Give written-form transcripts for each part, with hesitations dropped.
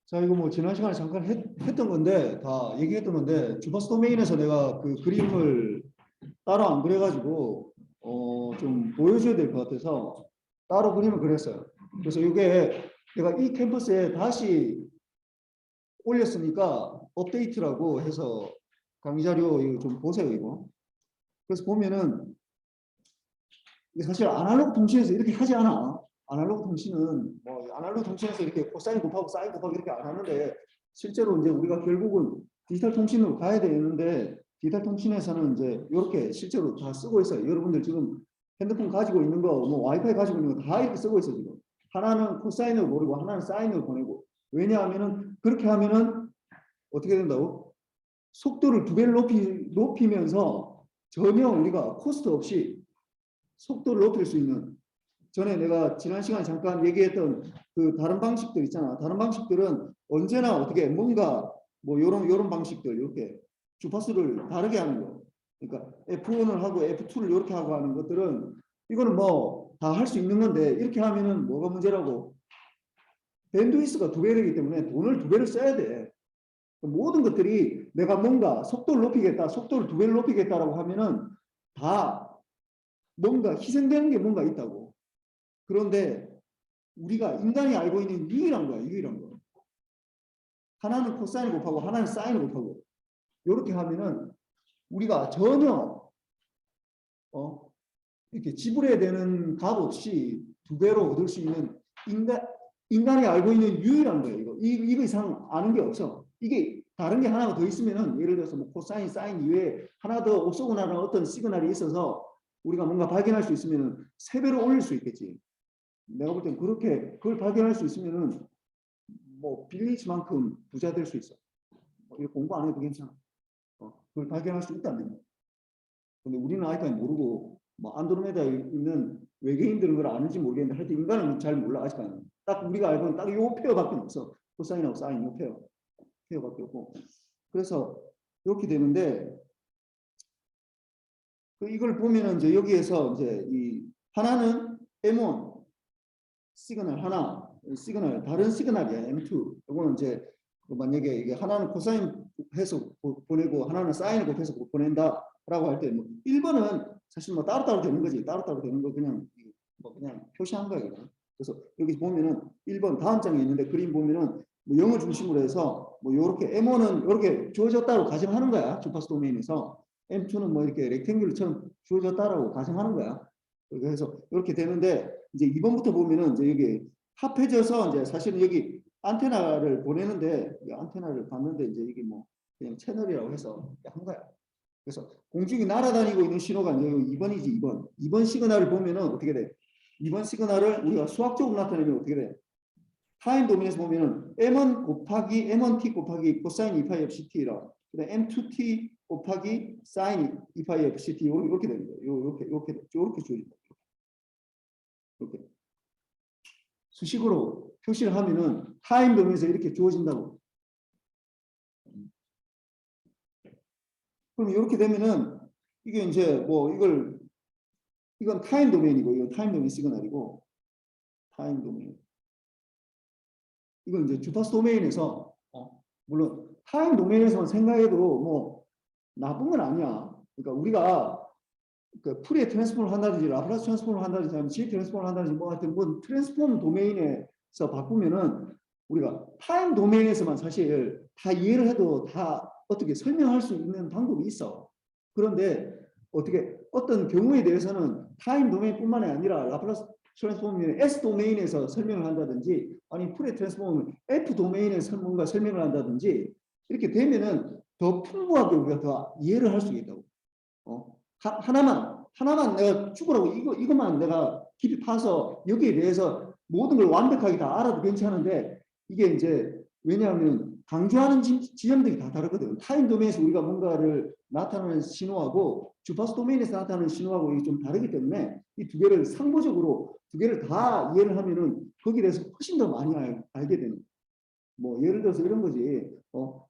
자, 이거 뭐 지난 시간에 잠깐 했던 건데, 다 얘기했던 건데, 주파수 도메인에서 내가 그 그림을 따로 안 그려가지고, 좀 보여줘야 될 것 같아서 따로 그림을 그렸어요. 그래서 이게 내가 이 캠퍼스에 다시 올렸으니까 업데이트라고 해서 강의 자료 이거 좀 보세요, 이거. 그래서 보면은, 이게 사실 아날로그 통신에서 이렇게 하지 않아. 아날로그 통신은 아날로그 통신에서 이렇게 코사인 곱하고 사인 곱하고 이렇게 안 하는데 실제로 이제 우리가 결국은 디지털 통신으로 가야 되는데 디지털 통신에서는 이제 이렇게 실제로 다 쓰고 있어요. 여러분들 지금 핸드폰 가지고 있는 거, 뭐 와이파이 가지고 있는 거 다 이렇게 쓰고 있어요. 지금 하나는 코사인으로 보내고 하나는 사인으로 보내고. 왜냐하면은 그렇게 하면은 어떻게 된다고? 속도를 두 배를 높이면서 전혀 우리가 코스트 없이 속도를 높일 수 있는, 전에 내가 지난 시간에 잠깐 얘기했던 그 다른 방식들 있잖아. 다른 방식들은 언제나 어떻게 뭔가 뭐 요런 방식들 이렇게 주파수를 다르게 하는 거. 그러니까 F1을 하고 F2를 이렇게 하고 하는 것들은 이거는 뭐 다 할 수 있는 건데 이렇게 하면은 뭐가 문제라고? 밴드위스가 두 배 되기 때문에 돈을 두 배를 써야 돼. 모든 것들이 내가 뭔가 속도를 높이겠다, 속도를 두 배를 높이겠다라고 하면은 다 뭔가 희생되는 게 뭔가 있다고. 그런데 우리가 인간이 알고 있는 유일한 거야, 유일한 거. 하나는 코사인 곱하고 하나는 사인 곱하고. 이렇게 하면은 우리가 전혀 이렇게 지불해야 되는 값 없이 두 배로 얻을 수 있는 인간이 알고 있는 유일한 거예요. 이거 이상 아는 게 없어. 이게 다른 게 하나가 더 있으면은 예를 들어서 뭐 코사인, 사인 이외에 하나 더 옵소고나라는 어떤 시그널이 있어서 우리가 뭔가 발견할 수 있으면은 세 배로 올릴 수 있겠지. 내가 볼 땐 그렇게 그걸 발견할 수 있으면은 뭐 빌리지만큼 부자 될 수 있어. 이거 공부 안 해도 괜찮아. 그걸 발견할 수 있다면. 근데 우리는 아직까지 모르고 뭐 안드로메다에 있는 외계인들은 그걸 아는지 모르겠는데 하여튼 인간은 잘 몰라 아직까지는. 딱 우리가 알고는 딱 요 페어밖에 없어. 코사인하고 사인 요 페어밖에 없고. 그래서 이렇게 되는데 이걸 보면은 이제 여기에서 이제 이 하나는 M1 시그널 하나, 시그널 다른 시그널이야 M2. 이거는 이제 만약에 이게 하나는 코사인 해서 보내고 하나는 사인 곱해서 보낸다라고 할 때 뭐 1번은 사실 뭐 따로따로 되는 거지. 따로따로 되는 거 그냥 그냥 표시한 거예요. 그래서 여기 보면은 1번 다음 장에 있는데 그림 보면은 뭐 영어 중심으로 해서 뭐 요렇게 M1은 이렇게 주어졌다고 가정하는 거야. 주파수 도메인에서. M2는 뭐 이렇게 렉탱귤처럼 주어졌다라고 가정하는 거야. 그래서 이렇게 되는데 이제 2번부터 보면은 이제 여기 합해져서 이제 사실은 여기 안테나를 보내는데 안테나를 봤는데 이제 이게 뭐 그냥 채널이라고 해서 한 거야. 그래서 공중이 날아다니고 있는 신호가 이제 2번이지 2번. 2번 시그널을 보면은 어떻게 돼? 2번 시그널을 우리가 수학적으로 나타내면 어떻게 돼? 타임 도면에서 보면은 M1 곱하기 M1t 곱하기 코사인 2파이 f CT라. 그다음 M2t 곱하기 사인 2파이 f CT 이렇게 되는 거예요. 이렇게 줄입니다. 이렇게 수식으로 표시를 하면은 타임 도면에서 이렇게 주어진다고. 그럼 이렇게 되면은 이게 이제 뭐 이건 타임 도메인이고 이건 타임 도메인 시그널이고 타임 도메인. 이건 이제 주파수 도메인에서 물론 타임 도메인에서만 생각해도 뭐 나쁜 건 아니야. 그러니까 우리가 그 풀의 트랜스폼을 한다든지 라플라스 트랜스폼을 한다든지 아니면 G 트랜스폼을 한다든지 뭐 하여튼 뭐 트랜스폼 도메인에서 바꾸면은 우리가 타임 도메인에서만 사실 다 이해를 해도 다 어떻게 설명할 수 있는 방법이 있어. 그런데 어떻게 어떤 경우에 대해서는 타임 도메인뿐만 아니라 라플라스 트랜스폼은 S 도메인에서 설명을 한다든지 아니 풀의 트랜스폼은 F 도메인에서 뭔가 설명을 한다든지 이렇게 되면은 더 풍부하게 우리가 더 이해를 할 수 있다고. 하나만 내가 죽으라고 이것만 내가 깊이 파서 여기에 대해서 모든 걸 완벽하게 다 알아도 괜찮은데 이게 이제 왜냐하면 강조하는 지점들이 다 다르거든. 타임 도메인에서 우리가 뭔가를 나타내는 신호하고 주파수 도메인에서 나타내는 신호하고 이게 좀 다르기 때문에 이 두 개를 상보적으로 두 개를 다 이해를 하면은 거기에 대해서 훨씬 더 많이 알게 되는. 뭐 예를 들어서 이런 거지.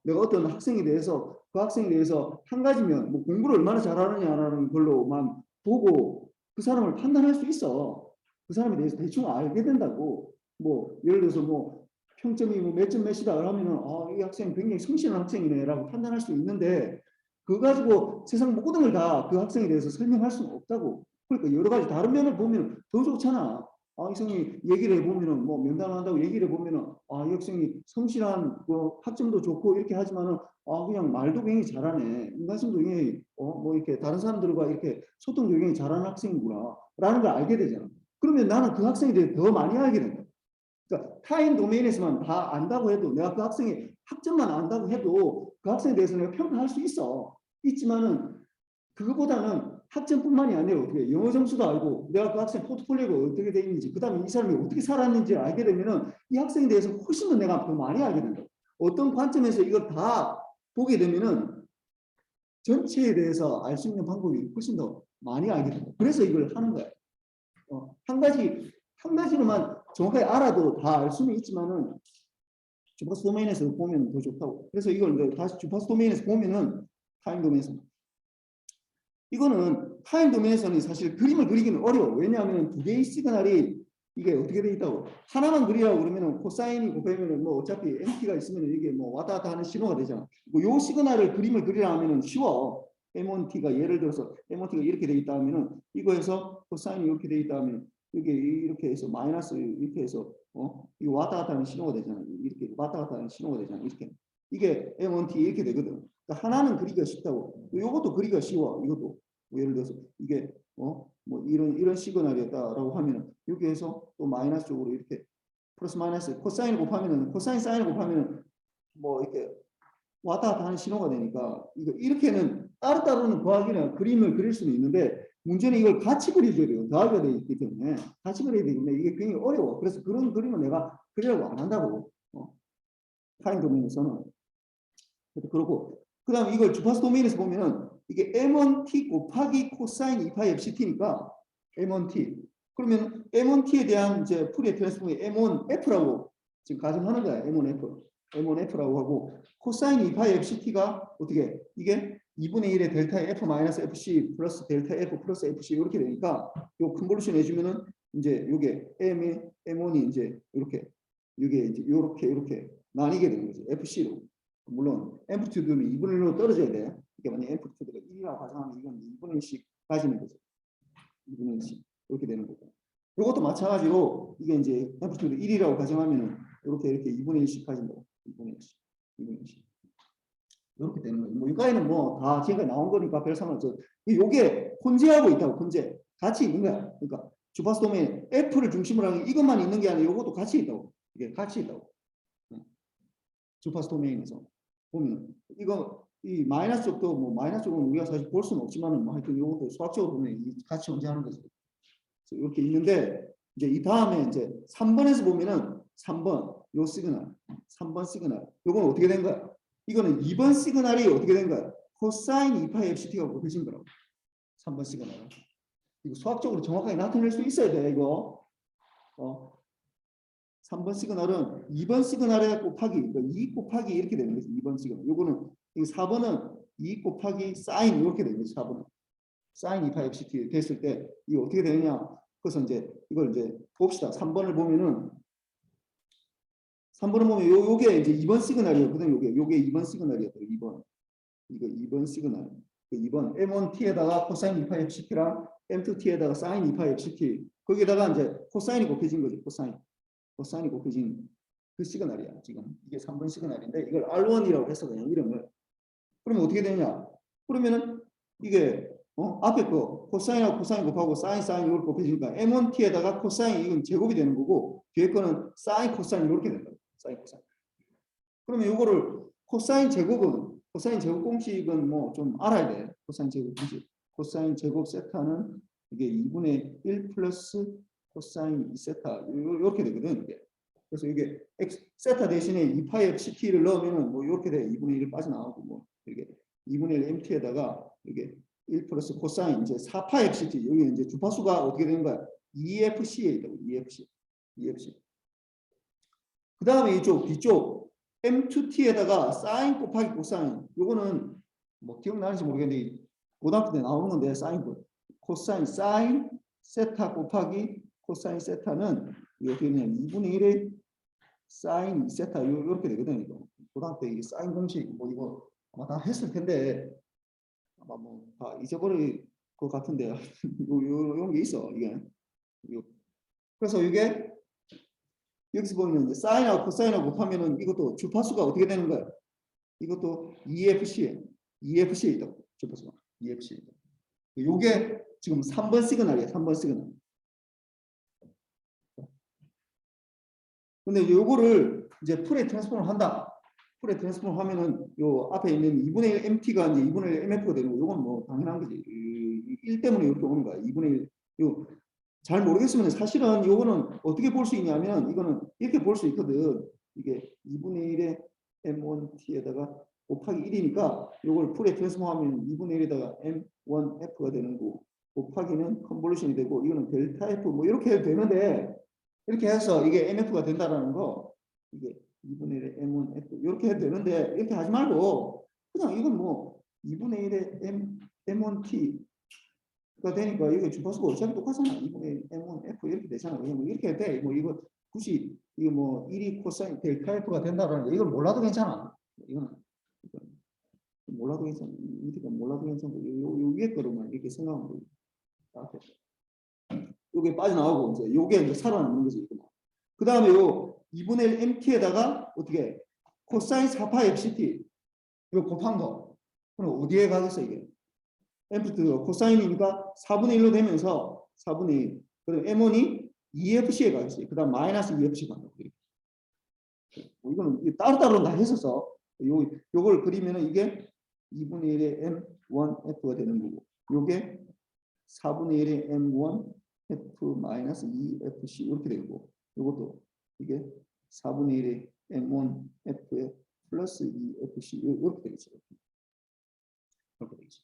내가 어떤 학생에 대해서 그 학생에 대해서 한 가지면 뭐 공부를 얼마나 잘하느냐라는 걸로만 보고 그 사람을 판단할 수 있어. 그 사람에 대해서 대충 알게 된다고. 뭐 예를 들어서 뭐 평점이 뭐 몇 점 몇이다 그러면은 이 학생 굉장히 성실한 학생이네라고 판단할 수 있는데 그거 가지고 세상 모든 걸 다 그 학생에 대해서 설명할 수는 없다고. 그러니까 여러 가지 다른 면을 보면 더 좋잖아. 이 학생이 얘기를 해보면은 뭐 면담한다고 얘기를 해보면은 이 학생이 성실한 뭐 학점도 좋고 이렇게 하지만은 그냥 말도 굉장히 잘하네. 인간성도 굉장히 뭐 이렇게 다른 사람들과 이렇게 소통도 굉장히 잘하는 학생이구나라는 걸 알게 되잖아. 그러면 나는 그 학생에 대해 더 많이 알게 된다. 그러니까 타인 도메인에서만 다 안다고 해도 내가 그 학생의 학점만 안다고 해도 그 학생에 대해서 내가 평가할 수 있지만은 그거보다는 학점뿐만이 아니라 어떻게 영어 점수도 알고 내가 그 학생 포트폴리오가 어떻게 돼 있는지 그다음에 이 사람이 어떻게 살았는지 알게 되면은 이 학생에 대해서 훨씬 더 내가 더 많이 알게 된다. 어떤 관점에서 이걸 다 보게 되면은 전체에 대해서 알 수 있는 방법이 훨씬 더 많이 알게 된다. 그래서 이걸 하는 거야. 한 가지로만 정확하게 알아도 다 알 수는 있지만은 주파수 도메인에서 보면 더 좋다고. 그래서 이걸 다시 주파수 도메인에서 보면은 타임 도메인에서 이거는 타임 도메인에서는 사실 그림을 그리기는 어려워. 왜냐하면 두 개의 시그널이 이게 어떻게 돼 있다고. 하나만 그리라고 그러면은 코사인이 곱하면은 뭐 어차피 MT가 있으면 이게 뭐 왔다 갔다 하는 신호가 되잖아. 뭐 요 시그널을 그림을 그리라 하면은 쉬워. M1T가 예를 들어서 M1T가 이렇게 돼 있다 하면은 이거에서 코사인이 이렇게 돼 있다 하면 이게 이렇게 해서 마이너스 이렇게 해서 이거 왔다 갔다 하는 신호가 되잖아. 이렇게 왔다 갔다 하는 신호가 되잖아. 이렇게. 이게 M1T 이렇게 되거든. 그러니까 하나는 그리기가 쉽다고. 이것도 그리기가 쉬워. 이것도. 뭐 예를 들어서 이게 뭐 이런 시그널이었다라고 하면은 여기에서 또 마이너스 쪽으로 이렇게 플러스 마이너스 코사인을 곱하면은 코사인 사인을 곱하면은 뭐 이렇게 왔다 갔다 하는 신호가 되니까 이렇게는 따로따로는 더하기나 그림을 그릴 수는 있는데 문제는 이걸 같이 그려줘야 돼요. 더하기가 되어 있기 때문에 같이 그려야 되기 때문에 이게 굉장히 어려워. 그래서 그런 그림을 내가 그리려고 안 한다고. 타임 도메인에서는. 그렇고 그 다음 이걸 주파수 도메인에서 보면은 이게 M1T 곱하기 코사인 2파이 FCT니까 M1T. 그러면 M1T에 대한 이제 풀이의 트랜스폼이 M1F라고 지금 가정하는 거야. M1F. M1F라고 하고 코사인 2파이 FCT가 어떻게 이게 2분의 1의 델타 F 마이너스 FC 플러스 델타 F 플러스 FC 이렇게 되니까 요 컨볼루션 해주면은 이제 요게 M1이 이제 이렇게 이게 이제 이렇게 나뉘게 되는 거죠. FC로. 물론 앰플리튜드는 2분의 1로 떨어져야 돼. 이게 만약 앰플리튜드가 1이라고 가정하면 이건 2분의 1씩 가지는 거죠. 2분의 1씩 이렇게 되는 거고. 이것도 마찬가지로 이게 이제 앰플리튜드 1이라고 가정하면은 이렇게 2분의 1씩 가진다고. 2분의 1씩. 2분의 1씩. 이렇게 되는 거예요. 뭐 이거에는 뭐 다 지금까지 나온 거니까 별 상관없어. 이게 혼재하고 있다고. 혼재. 같이 있는 거야. 그러니까 주파수 도메인 F를 중심으로 하는 이것만 있는 게 아니라 이것도 같이 있다고. 이게 같이 있다고. 주파수 도메인에서. 보면 이 마이너스 쪽도 뭐 마이너스 쪽은 우리가 사실 볼 수는 없지만은 뭐 하여튼 이것도 수학적으로 보면 같이 존재하는 거죠. 이렇게 있는데 이제 이 다음에 이제 3번에서 보면은 3번 요 시그널 3번 시그널 요건 어떻게 된 거야? 이거는 2번 시그널이 어떻게 된 거야? 코사인 2파이 FCT가 곱해진 거라고. 3번 시그널. 이거 수학적으로 정확하게 나타낼 수 있어야 돼 이거. 3번 시그널은 2번 시그널에 곱하기, 그러니까 2 곱하기 이렇게 되는 거죠. 2번 시그널. 요거는 4번은 2 곱하기 사인 이렇게 되는 거죠. 4번은. 사인 2파이 FCT 됐을 때 이게 어떻게 되느냐. 그래서 이제 이걸 이제 봅시다. 3번을 보면은 요게 이제 2번 시그널이었거든. 요게 2번 시그널이었어요. 2번. 이거 2번 시그널. 2번 M1T에다가 코사인 2파이 FCT랑 M2T에다가 사인 2파이 FCT. 거기에다가 이제 코사인이 곱해진 거죠. 코사인이 곱해진 그 시그널이야. 지금 이게 3번 시그널인데 이걸 R1이라고 해서 그냥 이름을. 그러면 어떻게 되냐? 그러면은 이게 앞에 거 코사인하고 코사인 곱하고 사인 이걸 곱해지니까 M1T에다가 코사인 이건 제곱이 되는 거고 뒤에 거는 사인 코사인 이렇게 된다. 사인 코사인. 그러면 이거를 코사인 제곱 공식은 뭐 좀 알아야 돼. 코사인 제곱 공식. 코사인 제곱 세타는 이게 2분의 1 플러스 코사인 2세타 이렇게 되거든. 이게. 그래서 이게 세타 대신에 2파이 FCT를 넣으면은 뭐 이렇게 돼. 2분의 1이 빠져나오고 뭐 이렇게 2분의 1 MT에다가 이게 1 플러스 코사인 이제 4파이 FCT 여기 이제 주파수가 어떻게 되는 거야? EFC에 있다고. EFC. 그 다음에 이쪽 뒤쪽 M2T에다가 사인 곱하기 코사인 요거는 뭐 기억나는지 모르겠는데 고등학교 때 나오는 건데 사인 코사인 사인 세타 곱하기 코사인 세타는 이게 어떻게 되냐면 2분의 1의 사인 2세타 이렇게 되거든요. 이거. 고등학교 때 이 사인 공식 뭐 이거 아마 다 했을 텐데 아마 뭐 다 잊어버릴 것 같은데 이런 게 있어 이게. 그래서 이게 여기서 보면 이제 사인하고 코사인하고 곱하면은 이것도 주파수가 어떻게 되는 거야? 이것도 EFC에 있다. 주파수가 EFC에 있다. 요게 지금 3번 시그널이에요. 3번 시그널. 근데 요거를 이제 풀에 트랜스폼을 한다. 풀에 트랜스폼을 하면은 요 앞에 있는 2분의 1 MT가 이제 2분의 1 MF가 되는 거. 요건 뭐 당연한 거지. 1 때문에 이렇게 오는 거야. 2분의 1. 요 잘 모르겠으면 사실은 요거는 어떻게 볼 수 있냐면 이거는 이렇게 볼 수 있거든. 이게 2분의 1의 M1T에다가 곱하기 1이니까 요걸 풀에 트랜스폼하면 2분의 1에다가 M1F가 되는 거고 곱하기는 컨볼루션이 되고 이거는 델타 F 뭐 이렇게 해도 되는데 이렇게 해서 이게 MF가 된다라는 거 이게 2분의 1의 M1F 이렇게 해도 되는데 이렇게 하지 말고 그냥 이건 뭐 2분의 1의 M1T가 되니까 이게 주파수가 어차피 똑같잖아. 2분의 1 M1F 이렇게 되잖아. 뭐 이렇게 해도 돼. 뭐 이거 굳이 이거 뭐 1이 코사인 델타 F가 된다라는 거 이걸 몰라도 괜찮아. 이거는 몰라도 괜찮아. 밑에가 몰라도 괜찮고 요 위에 거로만 이렇게 생각하면 돼. 요게 빠져나오고 이제 요게 이제 살아남는 거지. 그 다음에 요 2분의 1 MT에다가 어떻게 코사인 4파 FCT 이거 곱한 거. 그럼 어디에 가겠어 이게? 앰플리튜드 코사인이니까 4분의 1로 되면서 4분의 1. 그다음 M1이 EFC에 가겠어요. 그 다음 마이너스 EFC 간다. 뭐 이거는 따로따로 다 했었어. 요걸 그리면은 이게 2분의 1의 M1F가 되는 거고 요게 4분의 1의 M1F 마이너스 EFC 이렇게 되고 요것도 이게 4분의 1의 M1F에 플러스 EFC 이렇게 되겠죠. 이렇게 되겠죠.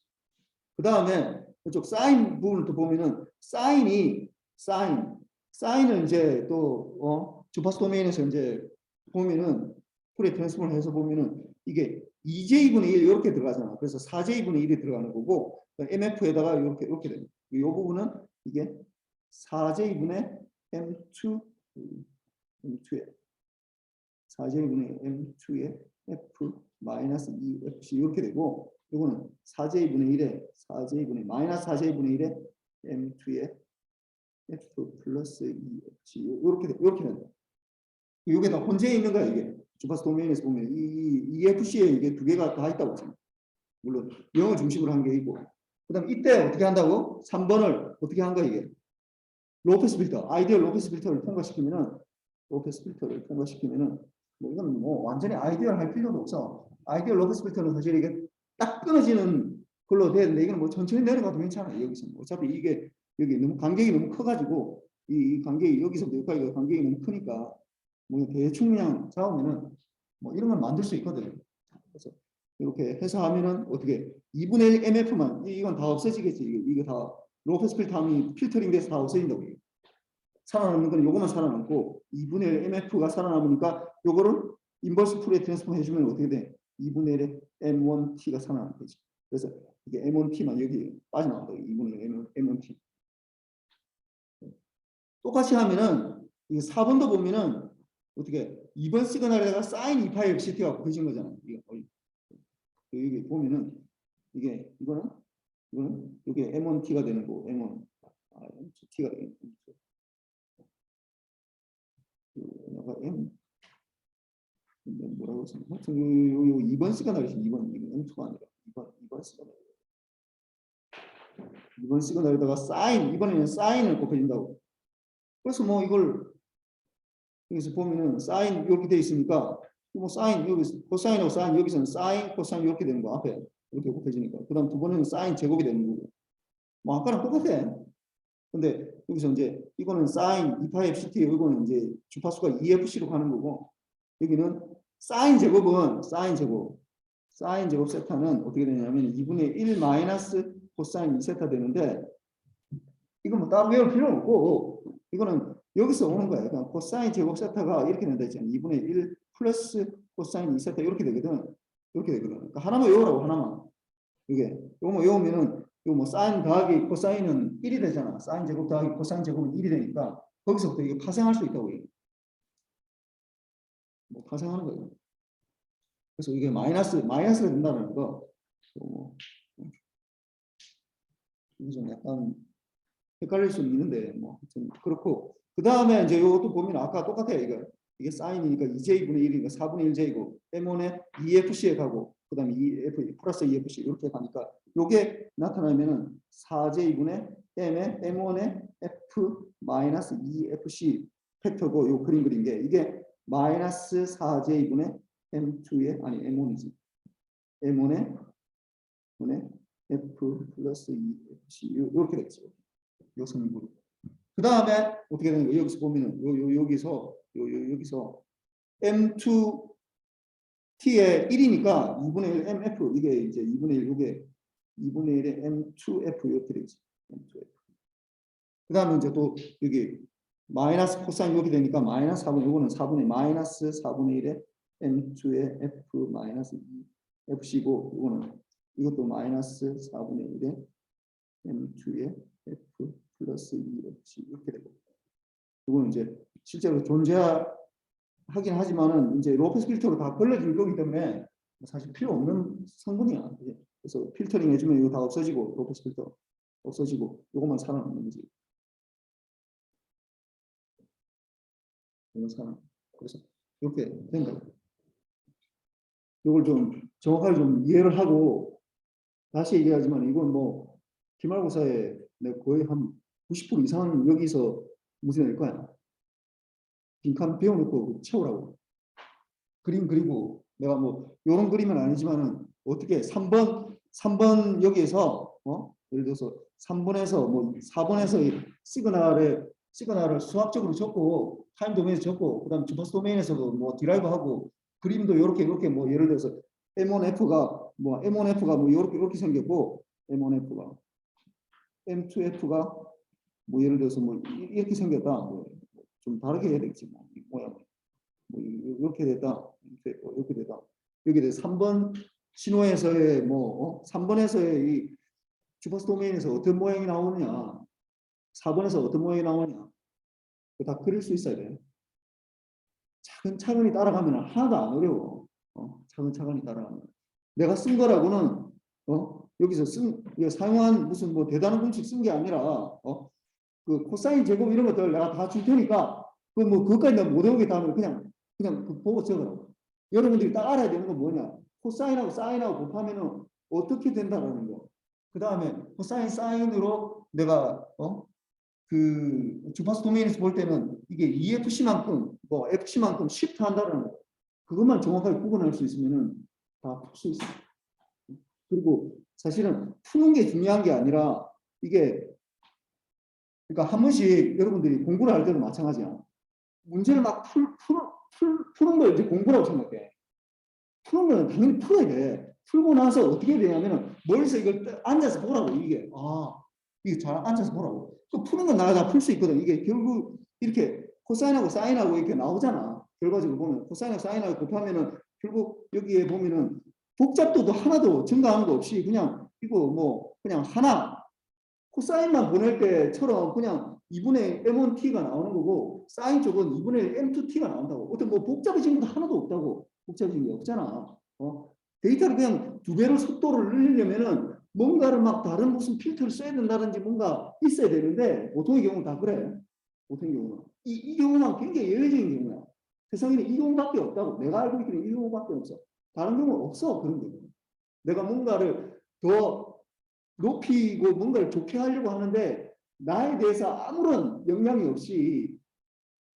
그 다음에 이쪽 사인 부분을 또 보면은 사인을 이제 또 주파수 도메인에서 이제 보면은 풀에 트랜스폼을 해서 보면은 이게 2J분의 1 이렇게 들어가잖아. 그래서 4J분의 1이 들어가는 거고 MF에다가 이렇게 되는 이 부분은 이게 4J분의 M2 M2에 4J분의 M2에 F 마이너스 2FC 이렇게 되고 이거는 4J분의 1에 4J분의 마이너스 4J분의 1에 M2에 F 플러스 2FC 이렇게 된다. 이게 다 혼재해 있는 거야 이게. 주파수 도메인에서 보면 이 EFC에 이게 두 개가 다 있다고 보시면 물론 영어 중심으로 한 게 있고 그 다음 이때 어떻게 한다고? 3번을 어떻게 한 거야 이게? 로페스 필터, 아이디얼 로페스 필터를 통과시키면은 뭐 이건 뭐 완전히 아이디얼 할 필요도 없어. 아이디얼 로페스 필터는 사실 이게 딱 끊어지는 걸로 돼야 되는데 이건 뭐 천천히 내려가도 괜찮아. 여기서 어차피 이게 여기 너무 간격이 너무 커가지고 이 간격이 여기서부터 여기까지 간격이 너무 크니까 뭐 대충 그냥 잡으면은 뭐 이런 걸 만들 수 있거든. 그래서 이렇게 해서 하면은 어떻게 2분의 1 MF만 이건 다 없어지겠지. 이거 다 로페스 필터함이 필터링 돼서 다 없어진다고. 살아남는 건 요거만 살아남고 2분의 1 MF가 살아남으니까 요거를 인버스 풀에 트랜스폼 해주면 어떻게 돼? 2분의 1의 M1T가 살아남는 거지. 그래서 이게 M1T만 여기 빠져나온다. 2분의 1 M1T. 똑같이 하면은 이 4번도 보면은 어떻게 2번 시그널에다가 사인 2파이 FCT가 곱해진 거잖아. 여기 보면은 이거는 이게 M1T가 되는 거고 M1 T가 되는 거고 M 뭐라고 했어? 하여튼 요 2번 시그널이지 2번 M2가 아니라 2번 시그널 2번 시그널에다가 이번에는 사인을 곱해준다고. 그래서 뭐 이걸 여기서 보면은 사인 이렇게 돼 있으니까 뭐 사인 여기 코사인하고 사인 여기서는 사인 코사인 이렇게 되는 거 앞에 이렇게 곱해지니까 그다음 두 번에는 사인 제곱이 되는 거고 뭐 아까랑 똑같아. 근데 여기서 이제 이거는 사인 2파이 FCT 이거는 이제 주파수가 EFC로 가는 거고 여기는 사인 제곱 세타는 어떻게 되냐면 2분의 1 마이너스 코사인 2세타 되는데 이건 뭐 따로 외울 필요 없고 이거는 여기서 오는 거예요. 그러니까 코사인 제곱 세타가 이렇게 된다 했잖아요. 2분의 1 플러스 코사인 2세타 이렇게 되거든. 그러니까 하나만 외우라고 하나만. 요거만 외우면은 이거 뭐 사인 더하기 코사인은 1이 되잖아. 사인 제곱 더하기 코사인 제곱은 1이 되니까 거기서부터 이게 파생할 수 있다고. 뭐 파생하는 거예요. 그래서 이게 마이너스가 된다는 거. 뭐, 이게 좀 약간 헷갈릴 수는 있는데 뭐 좀 그렇고 그 다음에 이제 이것도 보면 아까 똑같아요. 이게 사인이니까 2j분의 1이니까 4분의 1j고 m1에 2fc에 가고 그 다음에 2f 플러스 2fc 이렇게 가니까 이게 나타나면은 4j분의 m의 m1에 f 마이너스 2fc 팩터고 요 그림 그린 게 이게 마이너스 4j분의 m2의 아니 m1이지 m1에 f 플러스 2fc 이렇게 되겠죠. 요 성분. 그 다음에 어떻게 되는 거예요? 여기서 보면은 여기서 M2T의 1이니까 2분의 1 MF 이게 이제 2분의 1 이게 2분의 1의 M2F 이렇게 되죠. M2F. 그 다음에 이제 또 여기 마이너스 코사인 이렇게 되니까 마이너스 4분의 이거는 4분의 마이너스 4분의 1의 M2의 F 마이너스 2FC고 이거는 이것도 마이너스 4분의 1의 M2의 F 플러스 2FC 이렇게 되고 이거는 이제 실제로 존재하긴 하지만은 이제 로페스 필터로 다 걸러질 거기 때문에 사실 필요 없는 성분이야. 그래서 필터링 해주면 이거 다 없어지고 로페스 필터 없어지고 이것만 살아남는 거지. 이거 살아. 그래서 이렇게 된 거야. 이걸 좀 정확하게 좀 이해를 하고 다시 얘기하지만 이건 뭐 기말고사에 거의 한 90% 이상은 여기서 무슨 낼 거야. 빈칸 배워놓고 채우라고. 그림 그리고 내가 뭐 이런 그림은 아니지만은 어떻게 3번 여기에서 예를 들어서 3번에서 뭐 4번에서 시그널을 수학적으로 적고 타임 도메인에서 적고 그다음 주파수 도메인에서도 뭐 디라이브하고 그림도 이렇게 뭐 예를 들어서 M1F가 뭐 이렇게 생겼고 M1F가 M2F가 뭐 예를 들어서 뭐 이렇게 생겼다. 뭐 좀 다르게 해야 되겠지. 뭐 모양. 뭐 이렇게 됐다. 이렇게 됐다. 여기 3번 신호에서의 3번에서의 이 주파수 도메인에서 어떤 모양이 나오느냐. 4번에서 어떤 모양이 나오느냐. 다 그릴 수 있어야 돼. 차근차근히 따라가면 하나도 안 어려워. 차근차근히 따라가면. 내가 쓴 거라고는 여기서 사용한 무슨 뭐 대단한 공식 쓴 게 아니라 그 코사인 제곱 이런 것들 내가 다 줄 테니까 그것까지 내가 못 외우게 하면 그냥 보고 적으라고. 여러분들이 딱 알아야 되는 건 뭐냐? 코사인하고 사인하고 곱하면은 어떻게 된다라는 거. 그 다음에 코사인 사인으로 내가 그 주파수 도메인에서 볼 때는 이게 EFC만큼 뭐 FC만큼 시프트 한다라는 거. 그것만 정확하게 구분할 수 있으면은 다 풀 수 있어. 그리고 사실은 푸는 게 중요한 게 아니라 이게 그러니까 한 번씩 여러분들이 공부를 할 때도 마찬가지야. 문제를 막 푸는 걸 이제 공부라고 생각해. 푸는 거는 당연히 풀어야 돼. 풀고 나서 어떻게 되냐면은 멀리서 이걸 앉아서 보라고 이게 이게 잘 앉아서 보라고. 또 푸는 건 나가 다 풀 수 있거든. 이게 결국 이렇게 코사인하고 사인하고 이렇게 나오잖아. 결과적으로 보면 코사인하고 사인하고 곱하면은 결국 여기에 보면은 복잡도도 하나도 증가하는 거 없이 그냥 이거 뭐 그냥 하나 코사인만 보낼 때처럼 그냥 2분의 M1T가 나오는 거고 사인 쪽은 2분의 M2T가 나온다고. 어떤 뭐 복잡해진 것도 하나도 없다고. 복잡해진 게 없잖아. 데이터를 그냥 2배로 속도를 늘리려면은 뭔가를 막 다른 무슨 필터를 써야 된다든지 뭔가 있어야 되는데 보통의 경우는 다 그래. 보통의 경우는. 이 경우만 굉장히 예외적인 경우야. 세상에는 이 경우밖에 없다고. 내가 알고 있기는 이 경우밖에 없어. 다른 경우는 없어. 그런 경우. 내가 뭔가를 더 높이고 뭔가를 좋게 하려고 하는데 나에 대해서 아무런 영향이 없이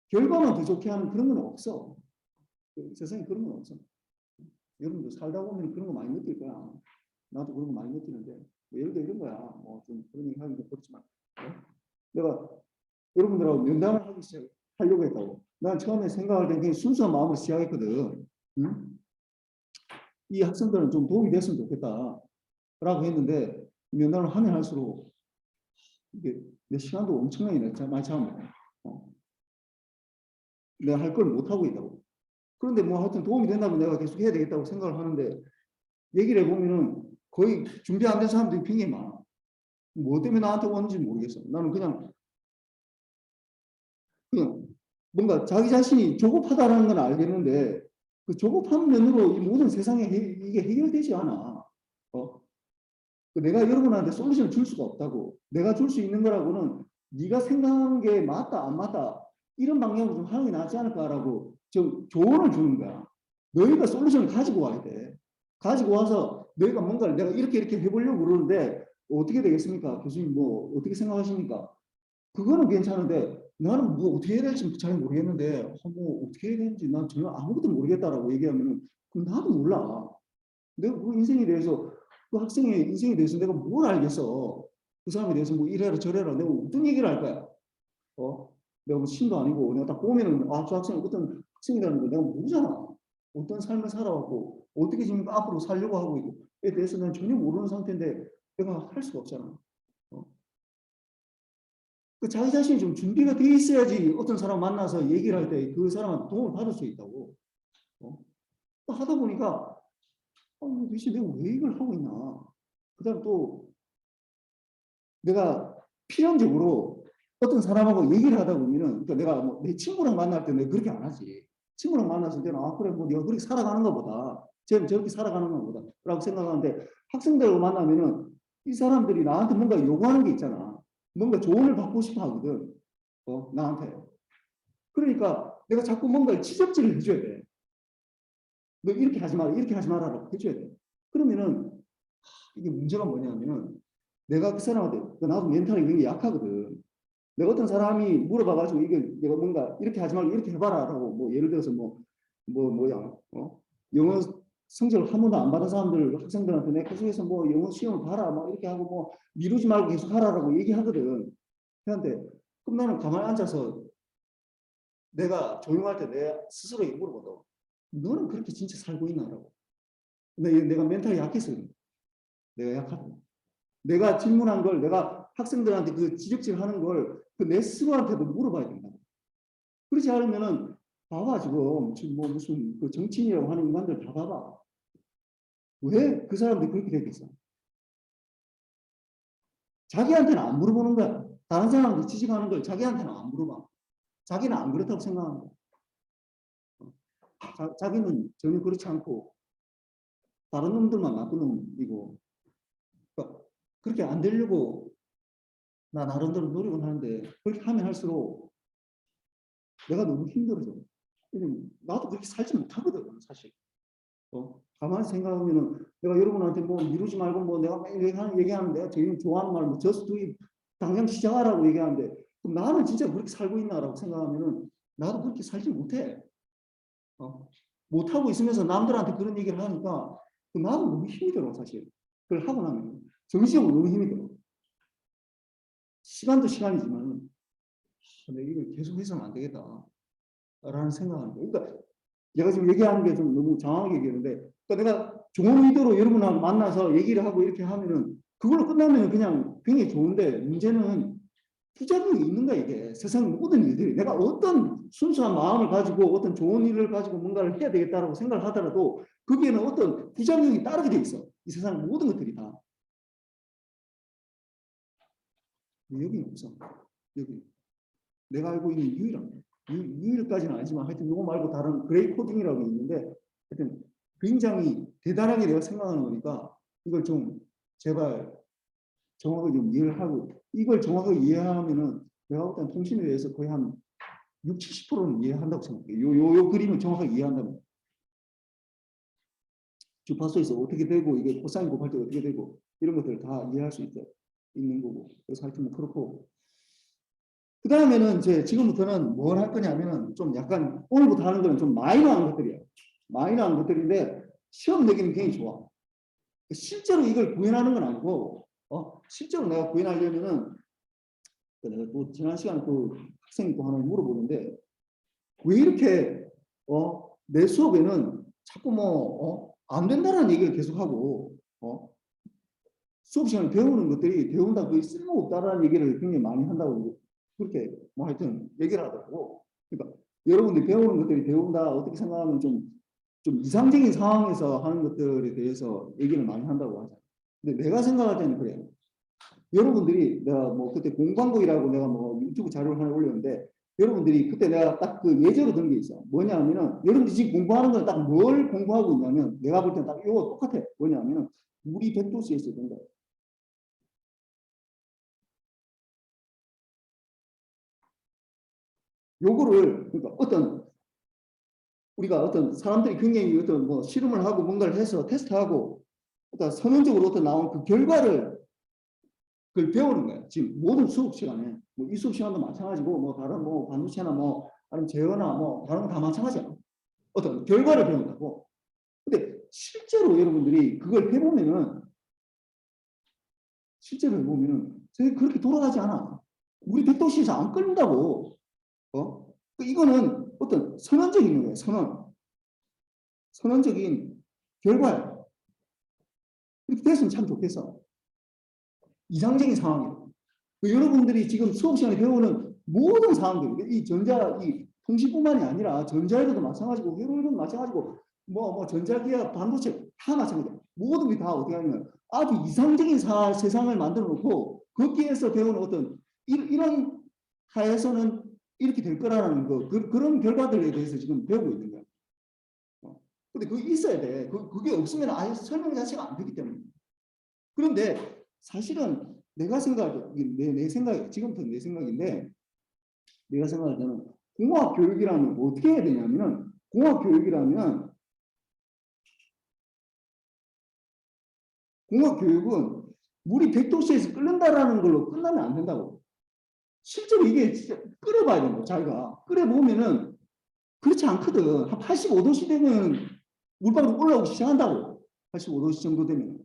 결과만 더 좋게 하는 그런 건 없어. 세상에 그런 건 없어. 여러분도 살다 보면 그런 거 많이 느낄 거야. 나도 그런 거 많이 느끼는데 뭐 예를 들어 이런 거야. 뭐 좀 그런 얘기 하기도 그렇지만 내가 여러분들하고 면담을 하려고 했다고. 난 처음에 생각할 때 그냥 순수한 마음으로 시작했거든. 응? 이 학생들은 좀 도움이 됐으면 좋겠다 라고 했는데 면담을 하면 할수록 이게 내 시간도 엄청나게 많이 잡아먹어. 내가 할 걸 못하고 있다고. 그런데 뭐 하여튼 도움이 된다면 내가 계속 해야 되겠다고 생각을 하는데 얘기를 해보면은 거의 준비 안 된 사람들이 굉장히 많아. 뭐 때문에 나한테 왔는지 모르겠어. 나는 그냥 뭔가 자기 자신이 조급하다는 건 알겠는데 그 조급한 면으로 이 모든 세상에 이게 해결되지 않아. 내가 여러분한테 솔루션을 줄 수가 없다고. 내가 줄 수 있는 거라고는 네가 생각하는 게 맞다 안 맞다 이런 방향으로 좀 하는 게 낫지 않을까라고 좀 조언을 주는 거야. 너희가 솔루션을 가지고 와야 돼. 가지고 와서 너희가 뭔가를 내가 이렇게 해보려고 그러는데 어떻게 되겠습니까? 교수님 뭐 어떻게 생각하십니까? 그거는 괜찮은데 나는 뭐 어떻게 해야 될지 잘 모르겠는데 뭐 어떻게 해야 되는지 난 전혀 아무것도 모르겠다라고 얘기하면 그럼 나도 몰라. 내가 그 인생에 대해서 그 학생의 인생에 대해서 내가 뭘 알겠어. 그 사람에 대해서 뭐 이래라 저래라 내가 어떤 얘기를 할 거야. 내가 뭐 신도 아니고 내가 딱 보면은 저 학생이 어떤 학생이라는 걸 내가 모르잖아. 어떤 삶을 살아왔고 어떻게 지금 앞으로 살려고 하고 있고에 대해서 난 전혀 모르는 상태인데 내가 할 수가 없잖아. 그 자기 자신이 좀 준비가 돼 있어야지 어떤 사람 만나서 얘기를 할 때 그 사람한테 도움을 받을 수 있다고. 하다 보니까 도대체 내가 왜 이걸 하고 있나. 그다음 또 내가 필연적으로 어떤 사람하고 얘기를 하다 보면은 그러니까 내가 뭐 내 친구랑 만날 때는 그렇게 안 하지. 친구랑 만났을 때는 그래 뭐 내가 그렇게 살아가는 것보다 저렇게 살아가는 것보다 라고 생각하는데 학생들하고 만나면은 이 사람들이 나한테 뭔가 요구하는 게 있잖아. 뭔가 조언을 받고 싶어 하거든. 나한테. 그러니까 내가 자꾸 뭔가 지적질을 해줘야 돼. 너 이렇게 하지 마라, 이렇게 하지 마라라고 해줘야 돼. 그러면은 이게 문제가 뭐냐면은 내가 그 사람한테 나도 멘탈이 굉장히 약하거든. 내가 어떤 사람이 물어봐가지고 이게 내가 뭔가 이렇게 하지 말고 이렇게 해봐라라고 뭐 예를 들어서 뭐야 영어 성적을 한 번도 안 받은 사람들 학생들한테 내 계속해서 뭐 영어 시험을 봐라 막 이렇게 하고 뭐 미루지 말고 계속 하라라고 얘기하거든. 그런데 그럼 나는 가만히 앉아서 내가 조용할 때 내 스스로에게 물어보거든. 너는 그렇게 진짜 살고 있나라고. 내가 멘탈이 약해서 그래. 내가 약하다. 내가 질문한 걸 내가 학생들한테 그 지적질 하는 걸 그 내 스스로한테도 물어봐야 된다. 그렇지 않으면은 봐봐 지금 뭐 무슨 그 정치인이라고 하는 인간들 다 봐봐. 왜 그 사람들이 그렇게 됐겠어? 자기한테는 안 물어보는 거야. 다른 사람들 지적하는 걸 자기한테는 안 물어봐. 자기는 안 그렇다고 생각하는 거야. 자기는 전혀 그렇지 않고 다른 놈들만 나쁜 놈이고 그러니까 그렇게 안 되려고 나 나름대로 노력은 하는데 그렇게 하면 할수록 내가 너무 힘들어져. 나도 그렇게 살지 못하거든 사실. 가만히 생각하면은 내가 여러분한테 뭐 미루지 말고 뭐 내가 매일 얘기하는데 저희 좋아하는 말 뭐 just do it 당장 시작하라고 얘기하는데 그럼 나는 진짜 그렇게 살고 있나라고 생각하면은 나도 그렇게 살지 못해. 못하고 있으면서 남들한테 그런 얘기를 하니까 나도 너무 힘이 들어 사실. 그걸 하고 나면 정신적으로 너무 힘이 들어. 시간도 시간이지만 내가 이걸 계속 해서는 안 되겠다 라는 생각하는 거예요. 그러니까 내가 지금 얘기하는 게 좀 너무 장황하게 얘기하는데 그러니까 내가 좋은 의도로 여러분하고 만나서 얘기를 하고 이렇게 하면은 그걸로 끝나면 그냥 굉장히 좋은데 문제는 부작용이 있는 거야 이게. 세상 모든 일들이 내가 어떤 순수한 마음을 가지고 어떤 좋은 일을 가지고 뭔가를 해야 되겠다라고 생각을 하더라도 거기에는 어떤 부작용이 따르게 돼 있어. 이 세상 모든 것들이 다. 여기는 없어. 여기 내가 알고 있는 유일까지는 아니지만 하여튼 이거 말고 다른 그레이 코딩이라고 있는데 하여튼 굉장히 대단하게 내가 생각하는 거니까 이걸 좀 제발 정확하게 좀 이해를 하고 이걸 정확하게 이해하면은 내가 어떤 통신에 대해서 거의 한 60, 70%는 이해한다고 생각해요. 요 그림을 정확하게 이해한다면 주파수에서 어떻게 되고 이게 코사인 곱할 때 어떻게 되고 이런 것들을 다 이해할 수 있는 거고 그래서 하여튼 뭐 그렇고 그 다음에는 이제 지금부터는 뭘 할 거냐면은 좀 약간 오늘부터 하는 거는 좀 마이너한 것들이에요. 마이너한 것들인데 시험 내기는 굉장히 좋아. 실제로 이걸 구현하는 건 아니고 실제로 내가 구현하려면은 내가 또 지난 시간에 또 학생이 또 하나 물어보는데 왜 이렇게 내 수업에는 자꾸 뭐 안 된다는 얘기를 계속하고 수업 시간에 배우는 것들이 배운다 거의 쓸모없다라는 얘기를 굉장히 많이 한다고 그렇게 뭐 하여튼 얘기를 하더라고. 그러니까 여러분들이 배우는 것들이 배운다 어떻게 생각하면 좀 이상적인 상황에서 하는 것들에 대해서 얘기를 많이 한다고 하잖아. 근데 내가 생각할 때는 그래요. 여러분들이 내가 뭐 그때 공부방법이라고 내가 뭐 유튜브 자료를 하나 올렸는데 여러분들이 그때 내가 딱 그 예제로 든 게 있어. 뭐냐면은 여러분들이 지금 공부하는 건 딱 뭘 공부하고 있냐면 내가 볼 때는 딱 이거 똑같아. 뭐냐면은 우리 백도시에 있어야 된다. 요거를 그러니까 어떤 우리가 어떤 사람들이 굉장히 어떤 뭐 실험을 하고 뭔가를 해서 테스트하고 어떤 선언적으로 어떤 나온 그 결과를 그걸 배우는 거예요. 지금 모든 수업 시간에 뭐 이 수업 시간도 마찬가지고 뭐 다른 뭐 반도체나 뭐 아니면 제어나 뭐 다른 거 다 마찬가지야. 어떤 결과를 배운다고. 근데 실제로 여러분들이 그걸 해보면은 실제로 해보면은 저희 그렇게 돌아가지 않아. 우리 백도시에서 안 끌린다고. 이거는 어떤 선언적인 거예요. 선언적인 결과야. 이렇게 됐으면 참 좋겠어. 이상적인 상황이에요. 여러분들이 지금 수업 시간에 배우는 모든 사항들, 이 통신뿐만이 아니라 전자에도 마찬가지고, 회로에도 마찬가지고, 뭐 전자기업, 반도체 다 마찬가지야. 모든 게 다 어떻게 하냐면 아주 이상적인 세상을 만들어 놓고 거기에서 배우는 어떤 이런 하에서는 이렇게 될 거라는 그런 결과들에 대해서 지금 배우고 있는 거야. 근데 그게 있어야 돼. 그게 없으면 아예 설명 자체가 안 되기 때문에. 그런데 사실은 내 생각, 지금부터 내 생각인데, 내가 생각할 때는 공학 교육이라면 뭐 어떻게 해야 되냐면은, 공학 교육이라면, 공학 교육은 물이 100도씨에서 끓는다라는 걸로 끝나면 안 된다고. 실제로 이게 진짜 끓여봐야 된다고, 자기가. 끓여보면은, 그렇지 않거든. 한 85도씨 되면 물방울 올라오기 시작한다고. 85도씨 정도 되면.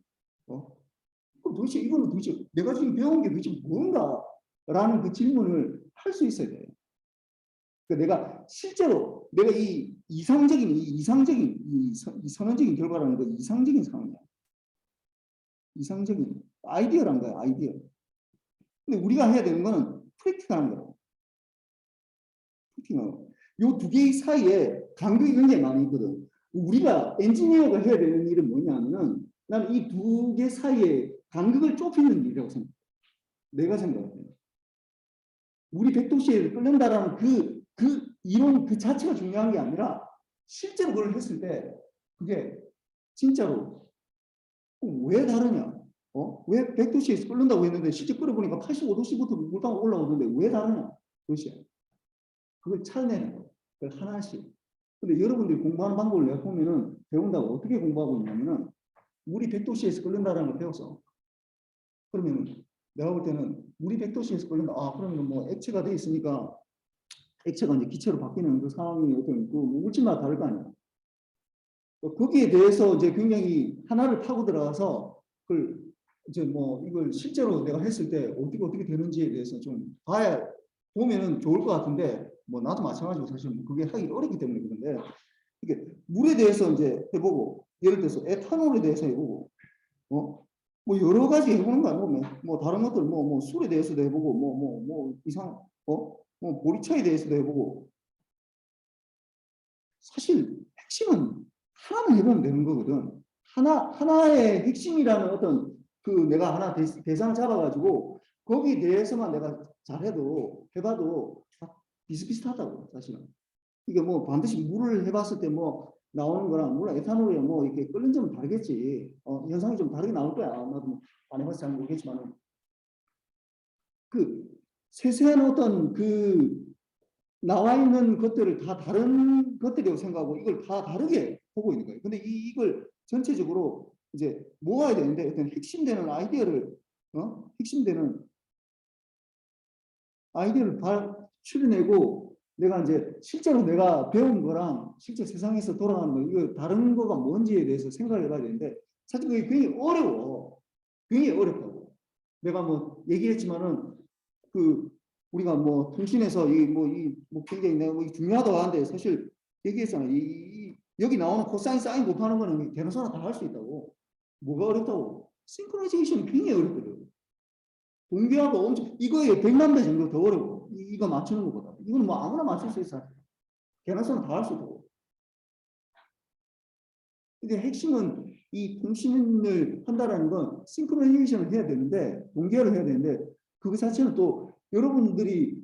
그럼 도대체 이거는 도대체 내가 지금 배운 게 도대체 뭔가? 라는 그 질문을 할 수 있어야 돼. 그러니까 내가 실제로 내가 이 선언적인 결과라는 거 이상적인 상황이야. 이상적인 아이디어란 거야, 아이디어. 근데 우리가 해야 되는 거는 프랙티컬한 거라고. 요 두 개 사이에 간격이 굉장히 많이 있거든. 우리가 엔지니어가 해야 되는 일은 뭐냐면은 나는 이 두 개 사이에 간격을 좁히는 일이라고 생각해. 내가 생각할 때. 우리 백도시에 끌린다라는 그 이론 그 자체가 중요한 게 아니라 실제로 그걸 했을 때 그게 진짜로 왜 다르냐? 왜 백도시에서 끓는다고 했는데 실제 끓여보니까 85도씨부터 물방울 올라오는데 왜 다르냐? 도시에. 그걸 찾아내는 거예요. 그걸 하나씩. 근데 여러분들이 공부하는 방법을 내가 보면은 배운다고 어떻게 공부하고 있냐면은 우리 백도시에서 끓는다라는 걸 배웠어. 그러면 내가 볼 때는 우리 백도시에서 끓는다. 아, 그러면 뭐 액체가 돼 있으니까 액체가 이제 기체로 바뀌는 그 상황이 어떤 그 물질마다 다를 거 아니야. 거기에 대해서 이제 굉장히 하나를 파고 들어가서 그걸 이제 뭐 이걸 실제로 내가 했을 때 어떻게 되는지에 대해서 좀 봐야 보면은 좋을 것 같은데 뭐 나도 마찬가지고 사실 뭐 그게 하기 어렵기 때문에 그런데 이게 물에 대해서 이제 해보고 예를 들어서 에탄올에 대해서 해보고 뭐 여러 가지 해보는 거야. 뭐 다른 것들 뭐 술에 대해서도 해보고 뭐 이상 뭐 보리차에 대해서도 해보고 사실 핵심은 하나만 해보면 되는 거거든. 하나의 핵심이라는 어떤 그 내가 하나 대상을 잡아가지고 거기에 대해서만 내가 잘해도 해봐도 비슷비슷하다고 사실은. 이게 뭐 반드시 물을 해봤을 때 뭐 나오는 거랑 물론 에탄올이 뭐 이렇게 끓는 점은 다르겠지. 현상이 좀 다르게 나올 거야. 나도 뭐안 해봐서 잘 모르겠지만은 그 세세한 어떤 그 나와 있는 것들을 다 다른 것들이라고 생각하고 이걸 다 다르게 보고 있는 거예요. 근데 이걸 전체적으로 이제 모아야 되는데 어떤 핵심되는 아이디어를 핵심되는 아이디어를 추려내고 내가 이제 실제로 내가 배운 거랑 실제 세상에서 돌아가는 거 이거 다른 거가 뭔지에 대해서 생각을 해봐야 되는데 사실 그게 굉장히 어려워. 굉장히 어렵다고. 내가 뭐 얘기했지만은 그 우리가 뭐 통신에서 뭐 굉장히 내가 뭐 중요하다고 하는데 사실 얘기했잖아. 여기 나오는 코사인 사인 곱하는 거는 대노사나 다 할 수 있다고. 뭐가 어렵다고? 싱크로나이제이션이 굉장히 어렵거든. 동기하고 엄청 이거에 100만 배 정도 더 어려워. 이거 맞추는 것보다. 이건 뭐 아무나 맞출 수 있어. 계산서는 다 할 수 있고. 근데 핵심은 이 통신을 한다라는 건 싱크로나이제이션을 해야 되는데 동기화를 해야 되는데 그거 자체는 또 여러분들이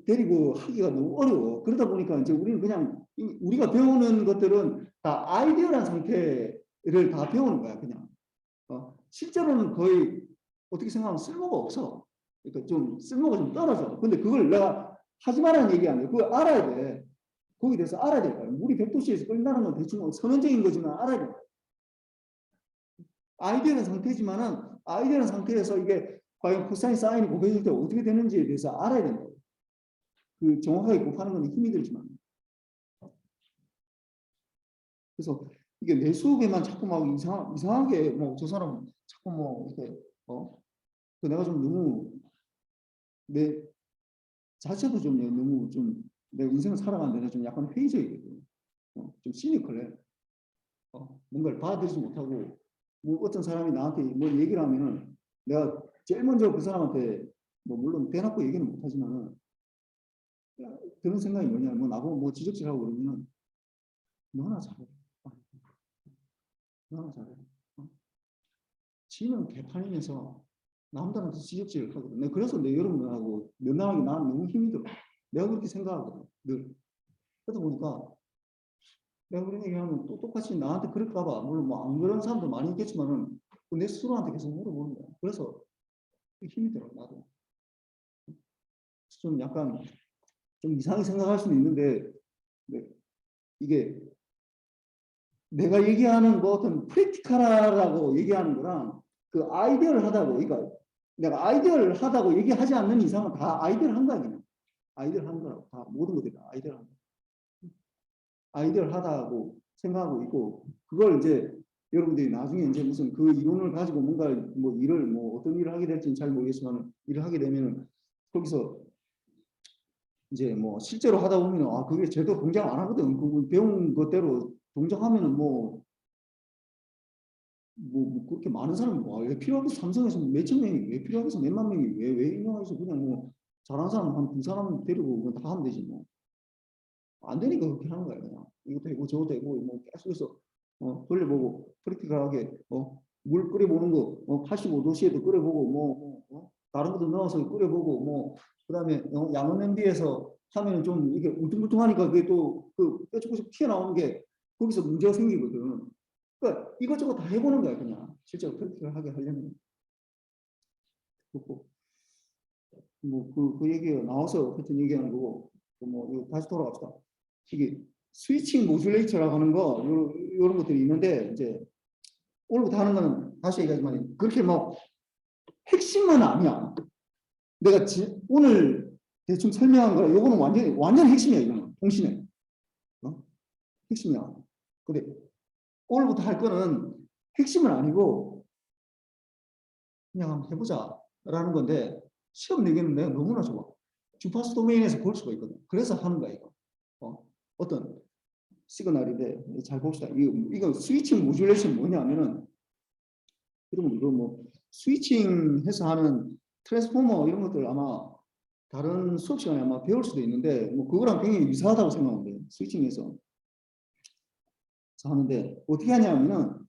데리고 하기가 너무 어려워. 그러다 보니까 이제 우리는 그냥 우리가 배우는 것들은 다 아이디어란 상태를 다 배우는 거야, 그냥. 실제로는 거의 어떻게 생각하면 쓸모가 없어. 그러니까 좀 쓸모가 좀 떨어져. 근데 그걸 내가 하지 말라는 얘기 아니에요. 그걸 알아야 돼. 거기에 대해서 알아야 될 거야. 물이 100도씨에서 끓는다는 건 대충 선언적인 거지만 알아야 돼. 아이디어는 상태지만은 아이디어는 상태에서 이게 과연 코사인 사인이 곱해질 때 어떻게 되는지에 대해서 알아야 된다. 그 정확하게 곱하는 건 힘이 들지만. 그래서 이게 내 수업에만 자꾸 막 이상하게 뭐 저 사람 자꾸 뭐 이렇게 그 내가 좀 너무 내 자체도 좀 너무 좀 내 인생을 살아가는데 좀 약간 회의적이거든. 좀 시니컬해. 뭔가를 받아들이지 못하고 뭐 어떤 사람이 나한테 뭐 얘기를 하면은 내가 제일 먼저 그 사람한테 뭐 물론 대놓고 얘기는 못하지만은 그런 생각이 뭐냐면 뭐 나보고 뭐 지적질하고 그러면은 너나 잘해. 너나 잘해. 지는 개판이면서 남들한테 지적질을 하거든. 그래서 내 여러분하고 면담하기 나는 너무 힘이 들어. 내가 그렇게 생각하거든. 늘. 그러다 보니까 내가 그런 얘기하면 또 똑같이 나한테 그럴까봐 물론 뭐 안 그런 사람도 많이 있겠지만은 내 스스로한테 계속 물어보는 거야. 그래서 힘이 들어 나도. 좀 약간 좀 이상하게 생각할 수는 있는데 이게 내가 얘기하는 뭐 어떤 프랙티컬하라고 얘기하는 거랑 그 아이디어를 하다고 그러니까 내가 아이디어를 하다고 얘기하지 않는 이상은 다 아이디어를 한 거야 그냥. 아이디어를 한 거라고 다 모든 것들이 다 아이디어를 한 거야. 아이디어를 하다고 생각하고 있고 그걸 이제 여러분들이 나중에 이제 무슨 그 이론을 가지고 뭔가 뭐 일을 뭐 어떤 일을 하게 될지는 잘 모르겠지만 일을 하게 되면은 거기서 이제 뭐 실제로 하다 보면 아 그게 제대로 동작 안 하거든. 그 배운 것대로 동작하면은 뭐 그렇게 많은 사람이 왜 필요하겠어? 삼성에서 몇천 명이 왜 필요하겠어? 몇만 명이 왜 인용해서 그냥 뭐 잘하는 사람 한 두 사람 데리고 다 하면 되지 뭐. 안 되니까 그렇게 하는 거야 그냥. 이것도 되고 저것도 되고 뭐 계속해서 돌려보고 프랙티컬하게 물 끓여보는 거 85도씨에도 끓여보고 다른 것도 넣어서 끓여보고 뭐 그다음에 양은 냄비에서 하면 좀 이게 울퉁불퉁하니까 그게 또그 뾰족뾰족 튀어나오는 게 거기서 문제가 생기거든. 그러니까 이것저것 다 해보는 거야 그냥 실제로 프랙티컬하게 하려면. 뭐그 얘기가 나와서 하여튼 얘기하는 거고 뭐 다시 돌아갑시다. 이게 스위칭 모듈레이터라고 하는 거 이런 것들이 있는데 이제 오늘부터 하는 거는 다시 얘기하지만 그렇게 뭐 핵심은 아니야. 내가 오늘 대충 설명한 거 요거는 완전 핵심이야 이거는 통신에 핵심이야. 근데 오늘부터 할 거는 핵심은 아니고 그냥 한번 해보자라는 건데 시험 내기는 내가 너무나 좋아. 주파수 도메인에서 볼 수가 있거든. 그래서 하는 거야 이거. 어떤 시그널인데 잘 봅시다. 이거 스위칭 모듈레이션 뭐냐면은 여러분 이거 뭐 스위칭해서 하는 트랜스포머 이런 것들 아마 다른 수업 시간에 아마 배울 수도 있는데 뭐 그거랑 굉장히 유사하다고 생각하는데 스위칭해서 하는데 어떻게 하냐면은